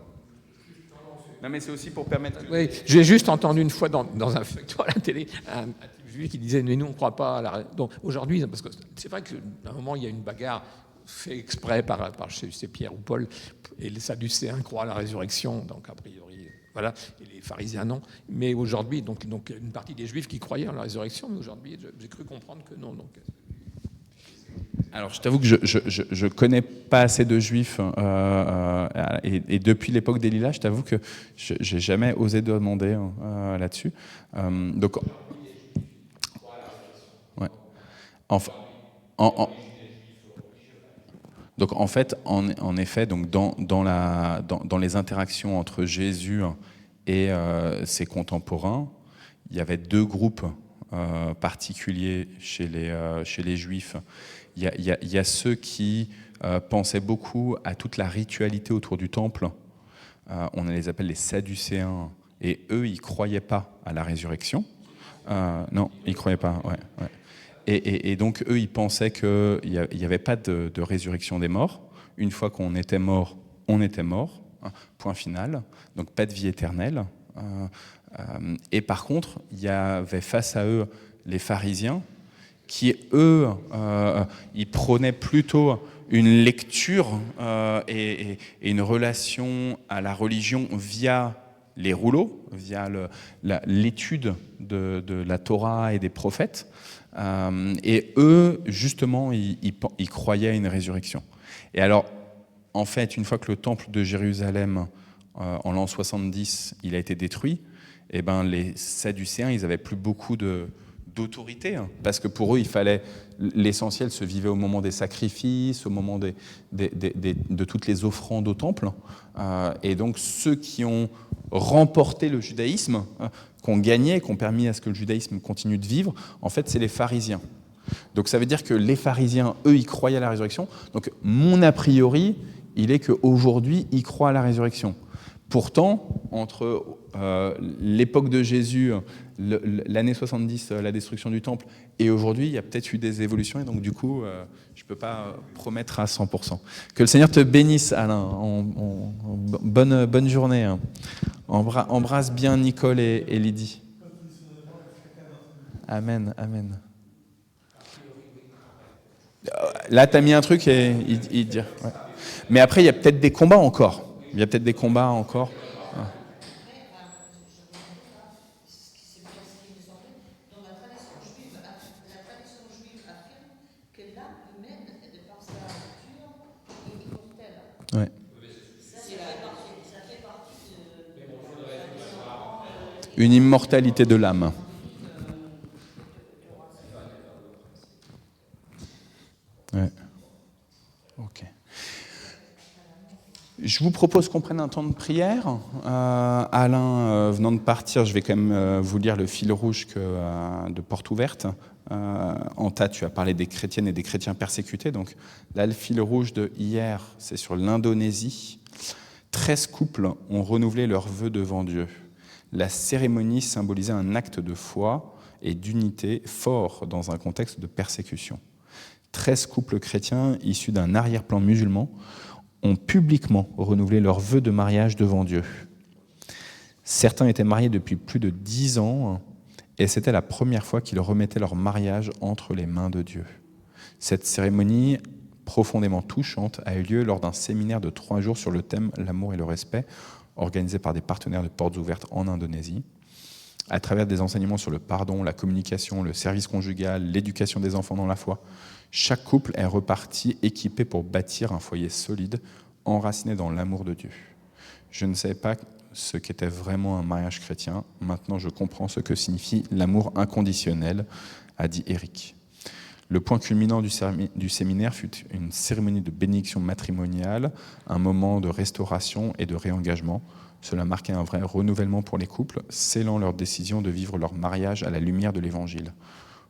Non, mais c'est aussi pour permettre... Oui, j'ai juste entendu une fois dans un facteur à la télé un type juif qui disait mais nous on ne croit pas à la... Donc aujourd'hui, parce que c'est vrai qu'à un moment il y a une bagarre fait exprès par je sais Pierre ou Paul, et les Sadducéens croient à la résurrection, donc a priori, voilà, et les pharisiens non. Mais aujourd'hui, donc une partie des juifs qui croyaient à la résurrection, mais aujourd'hui j'ai cru comprendre que non. Donc... Alors, je t'avoue que je connais pas assez de juifs et depuis l'époque des Lilas, je t'avoue que j'ai jamais osé demander là-dessus. Donc, ouais. Donc, en fait, en effet, donc dans les interactions entre Jésus et ses contemporains, il y avait deux groupes particuliers chez les Juifs. Il y a ceux qui pensaient beaucoup à toute la ritualité autour du temple. On les appelle les Sadducéens. Et eux, ils ne croyaient pas à la résurrection. Non, ils ne croyaient pas. Ouais. Et donc, eux, ils pensaient qu'il n'y avait pas de résurrection des morts. Une fois qu'on était mort, on était mort. Point final. Donc, pas de vie éternelle. Et par contre, il y avait face à eux les pharisiens qui, eux, ils prônaient plutôt une lecture et une relation à la religion via les rouleaux, via l'étude de la Torah et des prophètes. Et eux, justement, ils croyaient à une résurrection. Et alors, en fait, une fois que le temple de Jérusalem, en l'an 70, il a été détruit, eh ben, les Sadducéens, ils n'avaient plus beaucoup d'autorité, hein, parce que pour eux, l'essentiel se vivait au moment des sacrifices, au moment de toutes les offrandes au temple. Et donc, ceux qui ont remporté le judaïsme, qui ont gagné, qui ont permis à ce que le judaïsme continue de vivre, en fait, c'est les pharisiens. Donc, ça veut dire que les pharisiens, eux, ils croyaient à la résurrection. Donc, mon a priori, il est qu'aujourd'hui, ils croient à la résurrection. Pourtant, entre l'époque de Jésus, l'année 70, la destruction du temple, et aujourd'hui, il y a peut-être eu des évolutions, et donc du coup, je ne peux pas promettre à 100%. Que le Seigneur te bénisse, Alain. Bonne journée. Hein. Embrasse bien Nicole et Lydie. Amen, amen. Là, tu as mis un truc et il dit... Ouais. Mais après, il y a peut-être des combats encore. Il y a peut-être des combats encore. Ah. Ouais. Une immortalité de l'âme. Ouais. Ok. Je vous propose qu'on prenne un temps de prière. Alain, venant de partir, je vais quand même vous lire le fil rouge de Porte Ouverte. Anta, tu as parlé des chrétiennes et des chrétiens persécutés. Donc là, le fil rouge de hier, c'est sur l'Indonésie. 13 couples ont renouvelé leurs vœux devant Dieu. La cérémonie symbolisait un acte de foi et d'unité fort dans un contexte de persécution. 13 couples chrétiens issus d'un arrière-plan musulman ont publiquement renouvelé leurs vœux de mariage devant Dieu. Certains étaient mariés depuis plus de 10 ans et c'était la première fois qu'ils remettaient leur mariage entre les mains de Dieu. Cette cérémonie profondément touchante a eu lieu lors d'un séminaire de 3 jours sur le thème « L'amour et le respect » organisé par des partenaires de Portes Ouvertes en Indonésie. À travers des enseignements sur le pardon, la communication, le service conjugal, l'éducation des enfants dans la foi, chaque couple est reparti équipé pour bâtir un foyer solide, enraciné dans l'amour de Dieu. Je ne savais pas ce qu'était vraiment un mariage chrétien. Maintenant, je comprends ce que signifie l'amour inconditionnel, a dit Eric. Le point culminant du séminaire fut une cérémonie de bénédiction matrimoniale, un moment de restauration et de réengagement. Cela marquait un vrai renouvellement pour les couples, scellant leur décision de vivre leur mariage à la lumière de l'Évangile.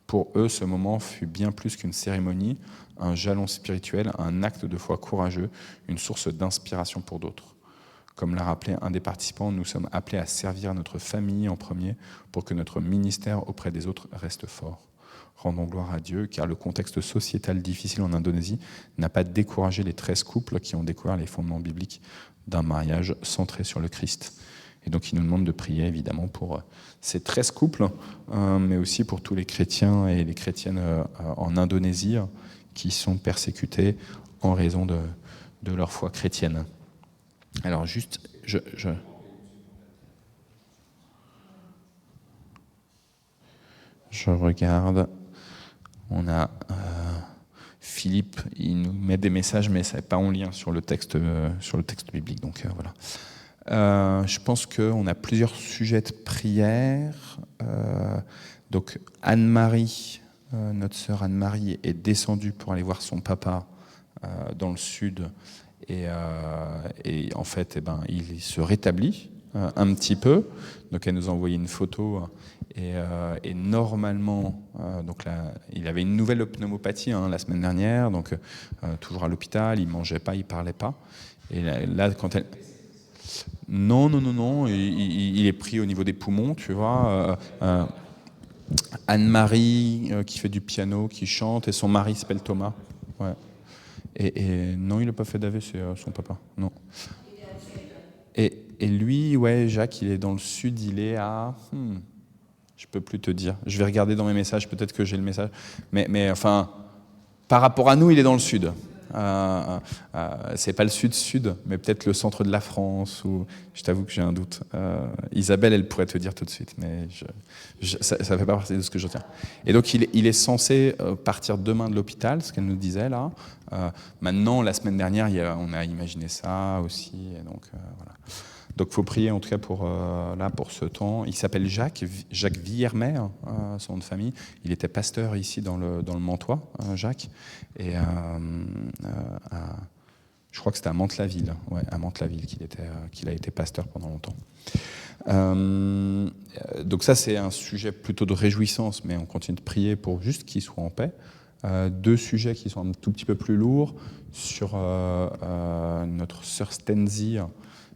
Pour eux, ce moment fut bien plus qu'une cérémonie, un jalon spirituel, un acte de foi courageux, une source d'inspiration pour d'autres. Comme l'a rappelé un des participants, nous sommes appelés à servir notre famille en premier pour que notre ministère auprès des autres reste fort. Rendons gloire à Dieu, car le contexte sociétal difficile en Indonésie n'a pas découragé les 13 couples qui ont découvert les fondements bibliques d'un mariage centré sur le Christ. Et donc, il nous demande de prier, évidemment, pour ces 13 couples, mais aussi pour tous les chrétiens et les chrétiennes en Indonésie qui sont persécutés en raison de leur foi chrétienne. Alors, juste, je regarde. On a Philippe, il nous met des messages, mais ça n'est pas en lien sur le texte biblique. Donc, voilà. Je pense qu'on a plusieurs sujets de prière. Donc Anne-Marie, notre sœur Anne-Marie, est descendue pour aller voir son papa dans le sud. Et en fait, il se rétablit un petit peu. Donc elle nous a envoyé une photo. Et normalement, donc là, il avait une nouvelle pneumopathie la semaine dernière. Donc toujours à l'hôpital, il ne mangeait pas, il ne parlait pas. Et là, quand elle... Non, il est pris au niveau des poumons, tu vois. Anne-Marie, qui fait du piano, qui chante, et son mari s'appelle Thomas. Ouais. Et non, il n'a pas fait d'AVC, son papa, non. Et lui, ouais, Jacques, il est dans le sud, il est à... je peux plus te dire. Je vais regarder dans mes messages, peut-être que j'ai le message. Mais enfin, par rapport à nous, il est dans le sud. C'est pas le sud-sud, mais peut-être le centre de la France, ou je t'avoue que j'ai un doute. Isabelle, elle pourrait te dire tout de suite, mais ça ne fait pas partie de ce que je retiens. Et donc, il est censé partir demain de l'hôpital, ce qu'elle nous disait là. Maintenant, la semaine dernière, on a imaginé ça aussi, et donc voilà. Donc, il faut prier en tout cas pour ce temps. Il s'appelle Jacques Villermet, son nom de famille. Il était pasteur ici dans le Mantois, Jacques. Et je crois que c'était à Mantes-la-Ville, à Mantes-la-Ville qu'il a été pasteur pendant longtemps. Donc ça, c'est un sujet plutôt de réjouissance, mais on continue de prier pour juste qu'il soit en paix. 2 sujets qui sont un tout petit peu plus lourds sur notre sœur Stenzi.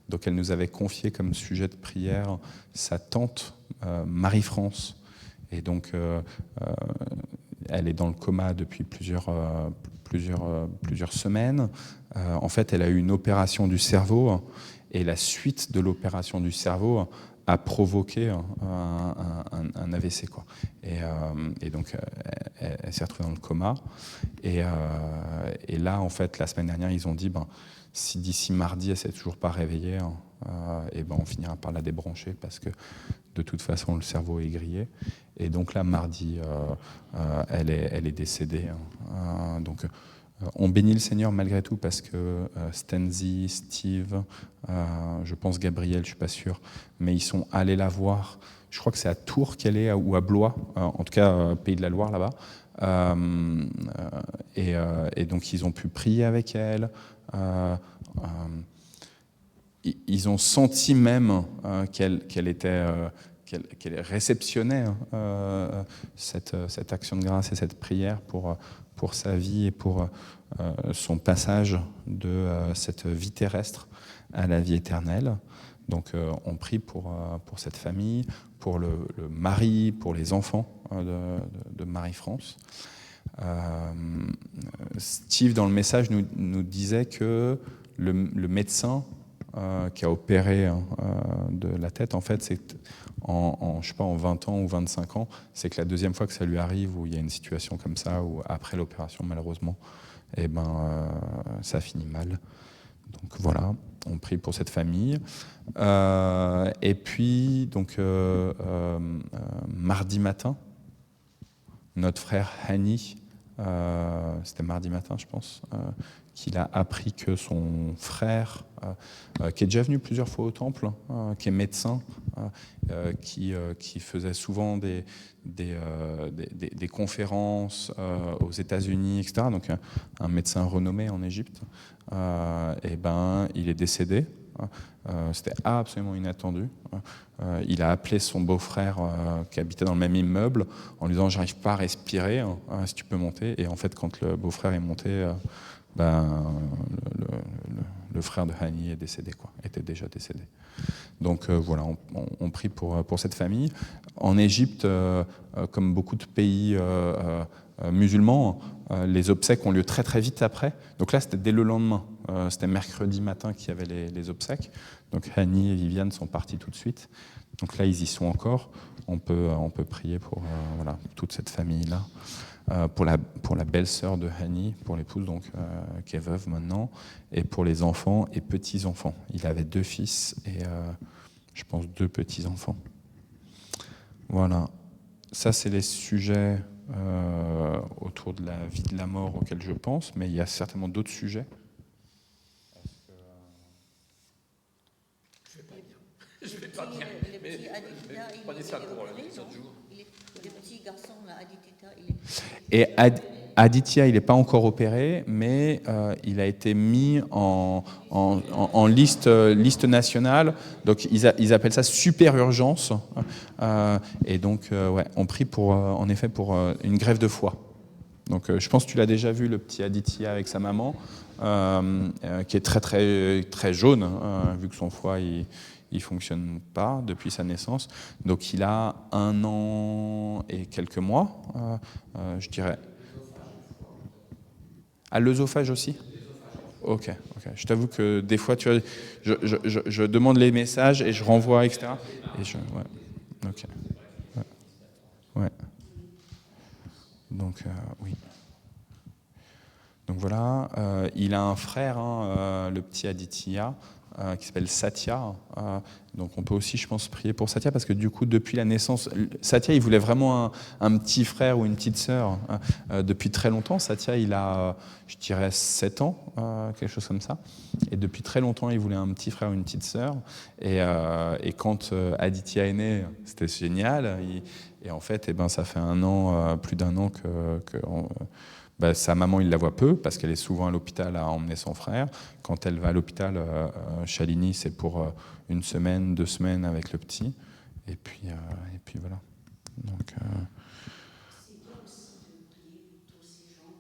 Donc elle nous avait confié comme sujet de prière sa tante Marie-France. Et donc elle est dans le coma depuis plusieurs semaines. En fait, elle a eu une opération du cerveau et la suite de l'opération du cerveau a provoqué un AVC, quoi. Et donc elle s'est retrouvée dans le coma. Et là, en fait, la semaine dernière, ils ont dit si d'ici mardi, elle ne s'est toujours pas réveillée, on finira par la débrancher parce que de toute façon, le cerveau est grillé. Et donc là, mardi, elle est décédée. Donc, on bénit le Seigneur malgré tout parce que Stenzi, Steve, je pense Gabriel, je ne suis pas sûr, mais ils sont allés la voir. Je crois que c'est à Tours qu'elle est, ou à Blois, en tout cas, Pays de la Loire, là-bas. Et donc, ils ont pu prier avec elle. ils ont senti même qu'elle réceptionnait cette action de grâce et cette prière pour sa vie et pour son passage de cette vie terrestre à la vie éternelle. Donc on prie pour cette famille, pour le mari, pour les enfants de Marie-France. Steve, dans le message, nous disait que le médecin qui a opéré de la tête, en fait, c'est je sais pas, en 20 ans ou 25 ans, c'est que la deuxième fois que ça lui arrive, où il y a une situation comme ça, où après l'opération, malheureusement, ça finit mal. Donc voilà, on prie pour cette famille. Et puis, donc, mardi matin, notre frère Hani, c'était mardi matin, je pense, qu'il a appris que son frère, qui est déjà venu plusieurs fois au temple, qui est médecin, qui faisait souvent des conférences aux États-Unis, etc., donc un médecin renommé en Égypte, il est décédé. C'était absolument inattendu. Il a appelé son beau-frère qui habitait dans le même immeuble en lui disant « j'arrive pas à respirer, si tu peux monter ». Et en fait, quand le beau-frère est monté, le frère de Hani est décédé, était déjà décédé. Donc voilà, on prie pour cette famille. En Égypte, comme beaucoup de pays musulmans, les obsèques ont lieu très très vite après. Donc là, c'était dès le lendemain. C'était mercredi matin qu'il y avait les obsèques. Donc Hani et Viviane sont partis tout de suite. Donc là, ils y sont encore. On peut prier pour toute cette famille-là. Pour la belle-sœur de Hani, pour l'épouse donc qui est veuve maintenant, et pour les enfants et petits-enfants. Il avait 2 fils et je pense 2 petits-enfants. Voilà. Ça, c'est les sujets autour de la vie, de la mort auxquels je pense, mais il y a certainement d'autres sujets. Je vais pas bien. Mais prenez ça pour les autres jours. Le petit garçon, Aditya, Et Aditya, il n'est pas encore opéré, mais il a été mis en liste nationale. Donc, ils appellent ça super urgence. Et donc, on prie en effet pour une greffe de foie. Donc, je pense que tu l'as déjà vu, le petit Aditya avec sa maman, qui est très, très, très jaune, vu que son foie, il fonctionne pas depuis sa naissance. Donc, il a 1 an et quelques mois, je dirais. À l'œsophage aussi ? Ok. Je t'avoue que des fois, tu vois, je demande les messages et je renvoie, etc. Et ok. Ouais. Donc, oui. Donc voilà, il a un frère, le petit Aditya, qui s'appelle Satya. Donc on peut aussi, je pense, prier pour Satya, parce que du coup, depuis la naissance, Satya, il voulait vraiment un petit frère ou une petite sœur depuis très longtemps. Satya, il a, je dirais, 7 ans, quelque chose comme ça. Et depuis très longtemps, il voulait un petit frère ou une petite sœur. Et quand Aditya est né, c'était génial. Et en fait, ça fait plus d'1 an que sa maman, il la voit peu, parce qu'elle est souvent à l'hôpital à emmener son frère. Quand elle va à l'hôpital, Chaligny, c'est pour 1 semaine, 2 semaines avec le petit. Et puis voilà. Donc, c'est bien aussi de prier pour tous ces gens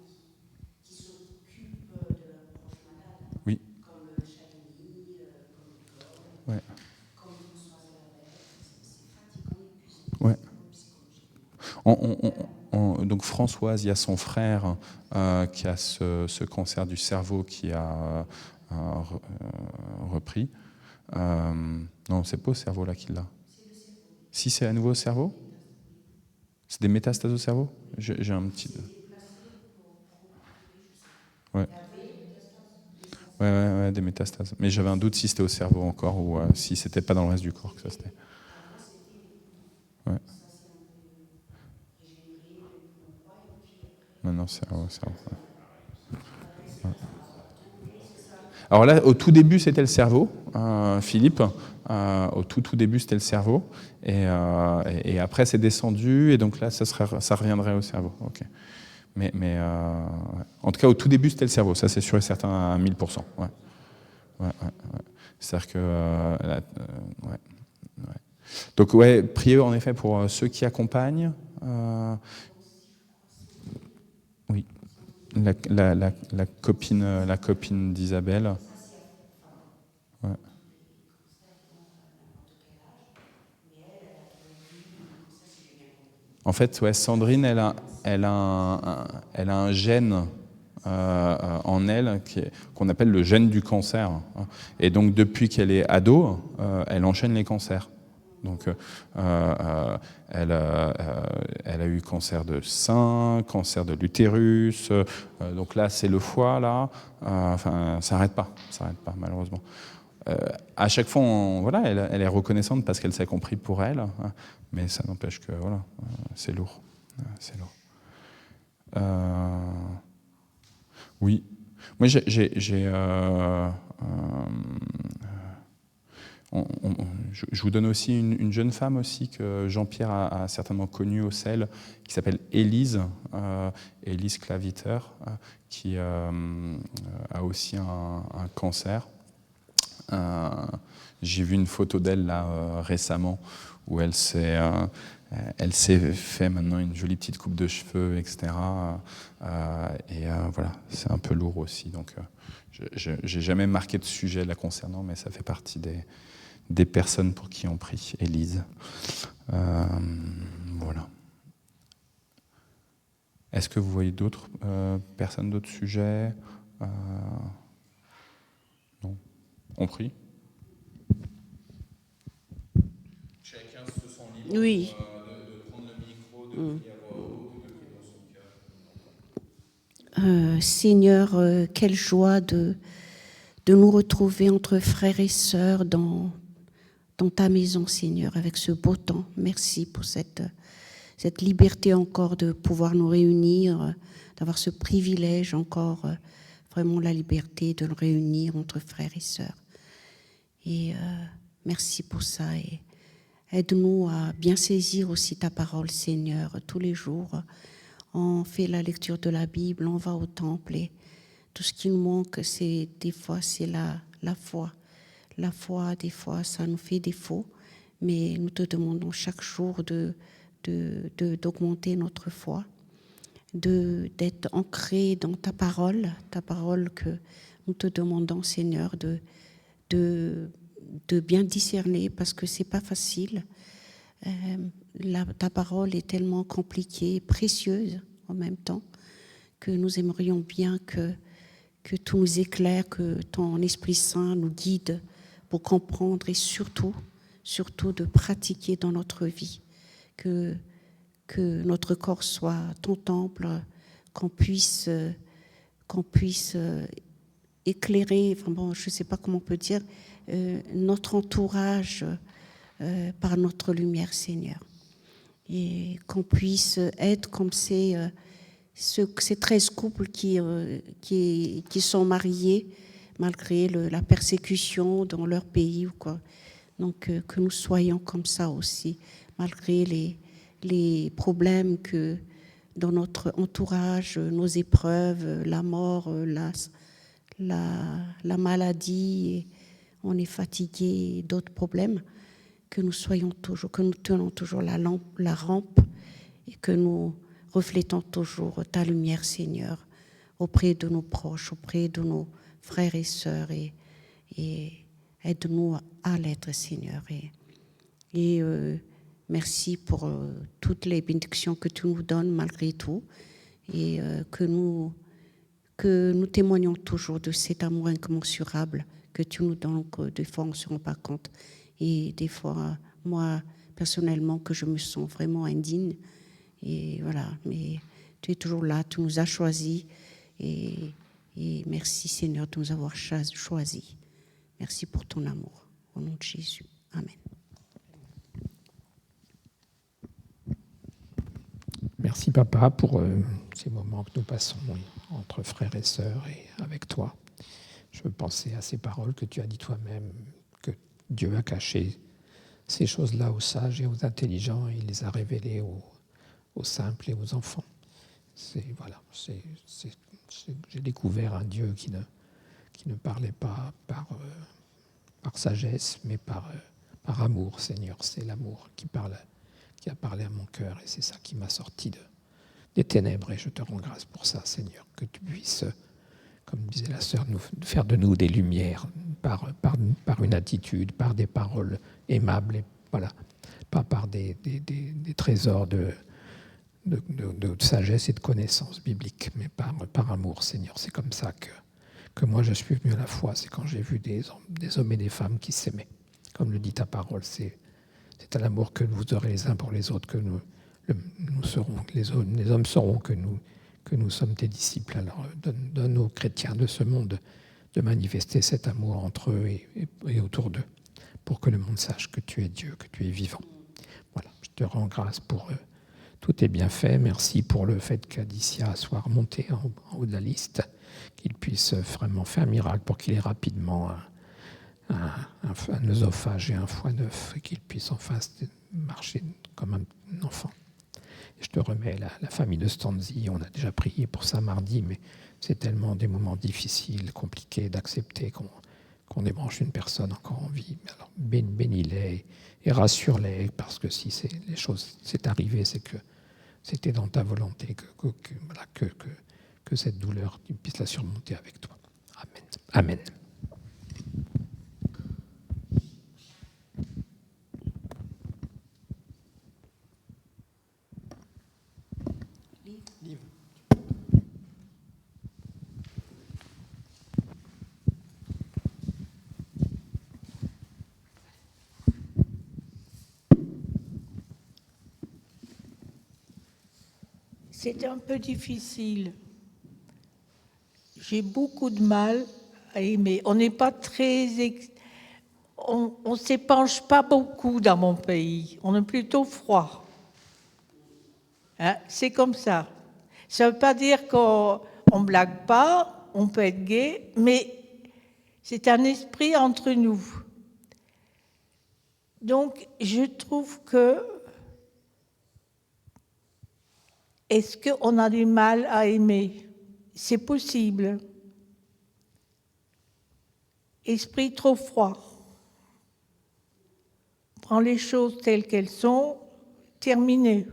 qui s'occupent de leurs proches malades. Oui. Comme Chaligny, comme Nicole, ouais. comme Françoise Labelle. C'est fatigant, et puis Ouais. Donc Françoise, il y a son frère qui a ce cancer du cerveau qui a repris. Non, c'est pas au cerveau là qu'il l'a. Si c'est à nouveau au cerveau ? C'est des métastases au cerveau ? J'ai un petit... Ouais, des métastases. Mais j'avais un doute si c'était au cerveau encore ou si c'était pas dans le reste du corps que ça c'était. Ouais. Maintenant, c'est... Ouais. Alors là, au tout début, c'était le cerveau, Philippe. Au tout début, c'était le cerveau. Et après, c'est descendu. Et donc là, ça reviendrait au cerveau. Okay. Mais en tout cas, au tout début, c'était le cerveau. Ça, c'est sûr et certain à 1000%. Ouais. C'est-à-dire que... ouais. Donc, ouais, priez en effet pour ceux qui accompagnent. Oui, la copine d'Isabelle. Ouais. En fait, ouais, Sandrine, elle a un gène en elle qu'on appelle le gène du cancer. Et donc, depuis qu'elle est ado, elle enchaîne les cancers. Donc, elle a eu cancer de sein, cancer de l'utérus. Donc là, c'est le foie, là. Enfin, ça n'arrête pas, malheureusement. À chaque fois, voilà, elle est reconnaissante parce qu'elle s'est compris pour elle, mais ça n'empêche que voilà, c'est lourd. C'est lourd. Oui. Moi, je vous donne aussi une jeune femme aussi que Jean-Pierre a certainement connue au CEL, qui s'appelle Élise Claviter, qui a aussi un cancer. J'ai vu une photo d'elle là récemment où elle s'est fait maintenant une jolie petite coupe de cheveux, etc. Voilà, c'est un peu lourd aussi. Donc, j'ai jamais marqué de sujet la concernant, mais ça fait partie des personnes pour qui on prie. Élise. Voilà. Est-ce que vous voyez d'autres personnes, d'autres sujets? Non. On prie. Chacun se sent libre Oui. de prendre le micro, de prier à voix haute, de prier dans son cœur. Seigneur, quelle joie de nous retrouver entre frères et sœurs dans ta maison, Seigneur, avec ce beau temps. Merci pour cette liberté encore de pouvoir nous réunir, d'avoir ce privilège encore, vraiment la liberté de nous réunir entre frères et sœurs. Et merci pour ça. Et aide-nous à bien saisir aussi ta parole, Seigneur, tous les jours. On fait la lecture de la Bible, on va au temple et tout ce qui nous manque, des fois, c'est la foi. La foi, des fois, ça nous fait défaut, mais nous te demandons chaque jour d'augmenter notre foi, d'être ancré dans ta parole que nous te demandons, Seigneur, de bien discerner, parce que c'est pas facile. Ta parole est tellement compliquée, précieuse en même temps, que nous aimerions bien que tout nous éclaire, que ton Esprit Saint nous guide pour comprendre et surtout de pratiquer dans notre vie, que notre corps soit ton temple, qu'on puisse éclairer, vraiment, je ne sais pas comment on peut dire, notre entourage par notre lumière, Seigneur. Et qu'on puisse être comme ces 13 couples qui sont mariés malgré la persécution dans leur pays ou quoi. Donc que nous soyons comme ça aussi, malgré les problèmes que dans notre entourage, nos épreuves, la mort, la maladie, et on est fatigué, d'autres problèmes, que nous tenons toujours la rampe et que nous reflétons toujours ta lumière, Seigneur, auprès de nos proches, auprès de nos frères et sœurs, et aide-nous à l'être, Seigneur. Et merci pour toutes les bénédictions que tu nous donnes malgré tout, et que nous témoignons toujours de cet amour incommensurable que tu nous donnes, que des fois on ne se rend pas compte, et des fois, moi, personnellement, que je me sens vraiment indigne. Et voilà, mais tu es toujours là, tu nous as choisis, et merci, Seigneur, de nous avoir choisis. Merci pour ton amour. Au nom de Jésus. Amen. Merci, Papa, pour ces moments que nous passons entre frères et sœurs et avec toi. Je veux penser à ces paroles que tu as dit toi-même, que Dieu a cachées ces choses-là aux sages et aux intelligents, et il les a révélées aux simples et aux enfants. J'ai découvert un Dieu qui ne parlait pas par sagesse, mais par amour, Seigneur. C'est l'amour qui a parlé à mon cœur, et c'est ça qui m'a sorti des ténèbres, et je te rends grâce pour ça, Seigneur, que tu puisses, comme disait la sœur, faire de nous des lumières par une attitude, par des paroles aimables, et voilà, pas par des trésors de sagesse et de connaissances bibliques, mais par amour, Seigneur. C'est comme ça que moi je suis venu à la foi, c'est quand j'ai vu des hommes et des femmes qui s'aimaient. Comme le dit ta parole, c'est à l'amour que vous aurez les uns pour les autres que nous serons, les hommes sauront que nous sommes tes disciples. Alors donne aux chrétiens de ce monde de manifester cet amour entre eux et autour d'eux, pour que le monde sache que tu es Dieu, que tu es vivant. Voilà, je te rends grâce pour tous tes bienfaits. Merci pour le fait qu'Adicia soit remonté en haut de la liste, qu'il puisse vraiment faire un miracle pour qu'il ait rapidement un œsophage et un foie neuf, et qu'il puisse enfin marcher comme un enfant. Et je te remets la famille de Stanzi. On a déjà prié pour ça mardi, mais c'est tellement des moments difficiles, compliqués d'accepter qu'on débranche une personne encore en vie. Alors bénis-les et rassure-les, parce que si les choses c'est arrivé, c'est que c'était dans ta volonté que cette douleur, tu puisses la surmonter avec toi. Amen. Amen. C'est un peu difficile. J'ai beaucoup de mal à aimer. On n'est pas on s'épanche pas beaucoup dans mon pays. On est plutôt froid. Hein? C'est comme ça. Ça ne veut pas dire qu'on ne blague pas, on peut être gai, mais c'est un esprit entre nous. Donc, je trouve que est-ce qu'on a du mal à aimer? C'est possible. Esprit trop froid. Prends les choses telles qu'elles sont, terminé.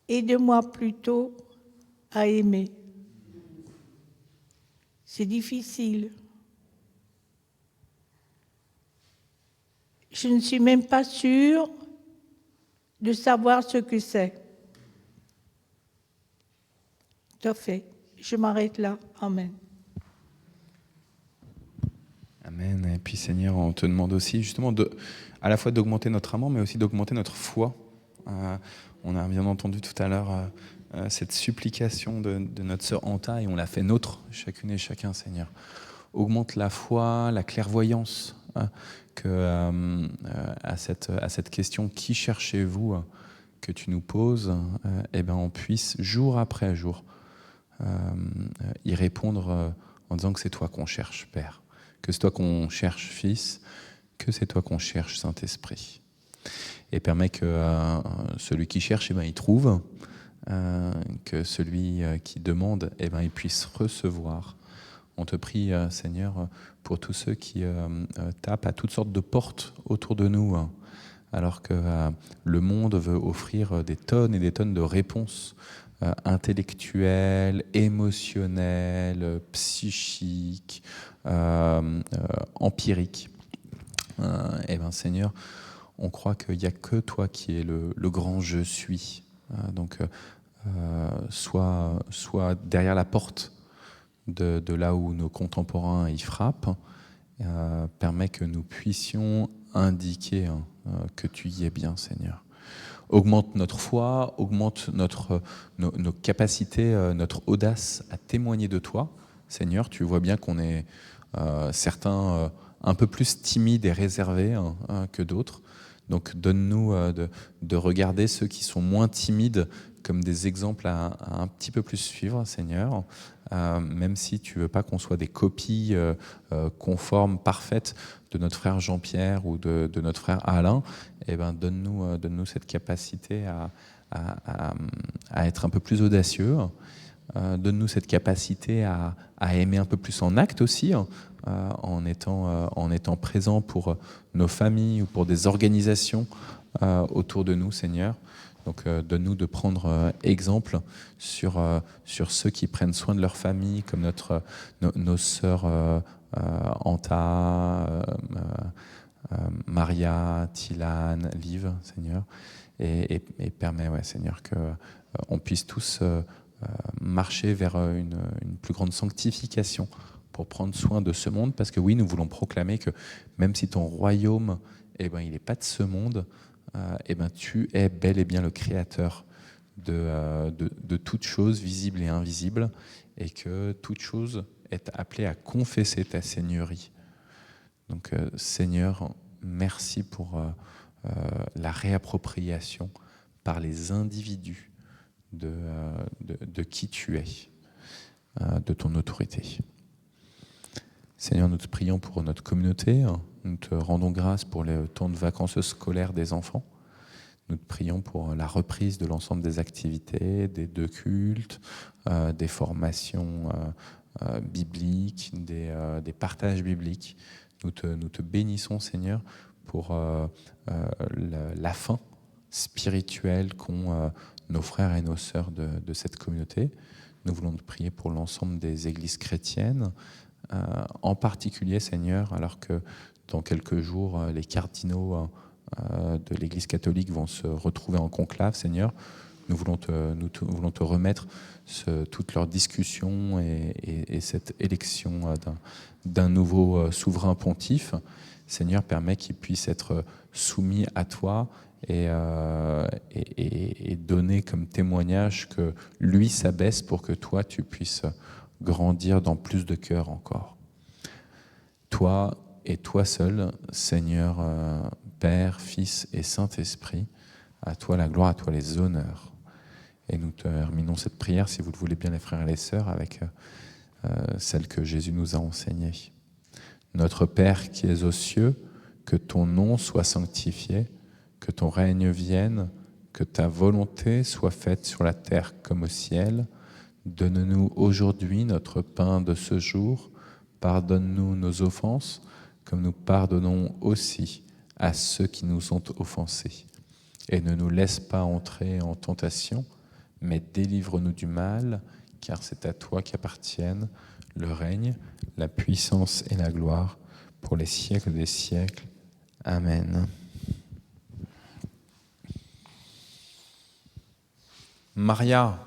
Aide-moi plutôt à aimer. C'est difficile. Je ne suis même pas sûre de savoir ce que c'est. Tout à fait. Je m'arrête là. Amen. Amen. Et puis Seigneur, on te demande aussi justement à la fois d'augmenter notre amour, mais aussi d'augmenter notre foi. On a bien entendu tout à l'heure cette supplication de notre sœur Anta, et on l'a fait nôtre, chacune et chacun, Seigneur. Augmente la foi, la clairvoyance, à cette question « Qui cherchez-vous ?» que tu nous poses, on puisse jour après jour y répondre en disant que c'est toi qu'on cherche, Père, que c'est toi qu'on cherche, Fils, que c'est toi qu'on cherche, Saint-Esprit. Et permet que celui qui cherche, il trouve, que celui qui demande, il puisse recevoir. On te prie, Seigneur, pour tous ceux qui tapent à toutes sortes de portes autour de nous, alors que le monde veut offrir des tonnes et des tonnes de réponses intellectuelles, émotionnelles, psychiques, empiriques. Seigneur, on croit qu'il n'y a que toi qui es le grand « je suis ». Donc, soit derrière la porte de là où nos contemporains y frappent, permet que nous puissions indiquer que tu y es bien, Seigneur. Augmente notre foi, augmente nos capacités, notre audace à témoigner de toi. Seigneur, tu vois bien qu'on est certains un peu plus timides et réservés que d'autres. Donc donne-nous de regarder ceux qui sont moins timides comme des exemples à un petit peu plus suivre, Seigneur, même si tu ne veux pas qu'on soit des copies conformes, parfaites de notre frère Jean-Pierre ou de notre frère Alain. Donne-nous cette capacité à être un peu plus audacieux, Donne-nous cette capacité à aimer un peu plus en acte aussi, en étant présent pour nos familles ou pour des organisations autour de nous, Seigneur. Donc, donne-nous de prendre exemple sur ceux qui prennent soin de leur famille, comme nos sœurs Anta, Maria, Tilane, Liv, Seigneur. Et permets, Seigneur, qu'on puisse tous marcher vers une plus grande sanctification pour prendre soin de ce monde. Parce que oui, nous voulons proclamer que même si ton royaume, il n'est pas de ce monde, tu es bel et bien le créateur de toutes choses visibles et invisibles, et que toute chose est appelée à confesser ta seigneurie. Donc Seigneur, merci pour la réappropriation par les individus de qui tu es, de ton autorité. Seigneur, nous te prions pour notre communauté. Nous te rendons grâce pour le temps de vacances scolaires des enfants. Nous te prions pour la reprise de l'ensemble des activités, des 2 cultes, des formations bibliques, des partages bibliques. Nous te bénissons, Seigneur, pour la faim spirituelle qu'ont nos frères et nos sœurs de cette communauté. Nous voulons te prier pour l'ensemble des églises chrétiennes, en particulier, Seigneur, alors que dans quelques jours, les cardinaux de l'Église catholique vont se retrouver en conclave, Seigneur. Nous voulons te remettre toutes leurs discussions et cette élection d'un nouveau souverain pontife. Seigneur, permet qu'il puisse être soumis à toi et donner comme témoignage que lui s'abaisse pour que toi, tu puisses grandir dans plus de cœurs encore. Toi et toi seul, Seigneur, Père, Fils et Saint-Esprit, à toi la gloire, à toi les honneurs. Et nous terminons cette prière, si vous le voulez bien, les frères et les sœurs, avec celle que Jésus nous a enseignée. Notre Père qui es aux cieux, que ton nom soit sanctifié, que ton règne vienne, que ta volonté soit faite sur la terre comme au ciel. Donne-nous aujourd'hui notre pain de ce jour. Pardonne-nous nos offenses, comme nous pardonnons aussi à ceux qui nous ont offensés. Et ne nous laisse pas entrer en tentation, mais délivre-nous du mal, car c'est à toi qu'appartiennent le règne, la puissance et la gloire pour les siècles des siècles. Amen. Maria,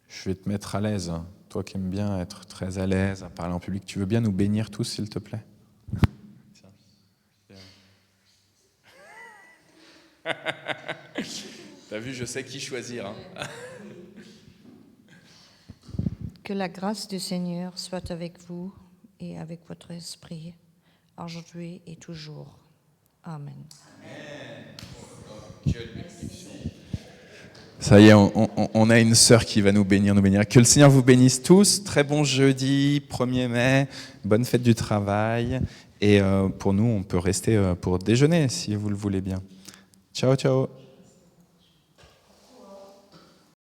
je vais te mettre à l'aise. Toi qui aimes bien être très à l'aise, à parler en public, tu veux bien nous bénir tous, s'il te plaît? T'as vu, je sais qui choisir. Hein. Que la grâce du Seigneur soit avec vous et avec votre esprit, aujourd'hui et toujours. Amen. Ça y est, on a une sœur qui va nous bénir, Que le Seigneur vous bénisse tous. Très bon jeudi, 1er mai, bonne fête du travail. Et pour nous, on peut rester pour déjeuner, si vous le voulez bien. Ciao, ciao.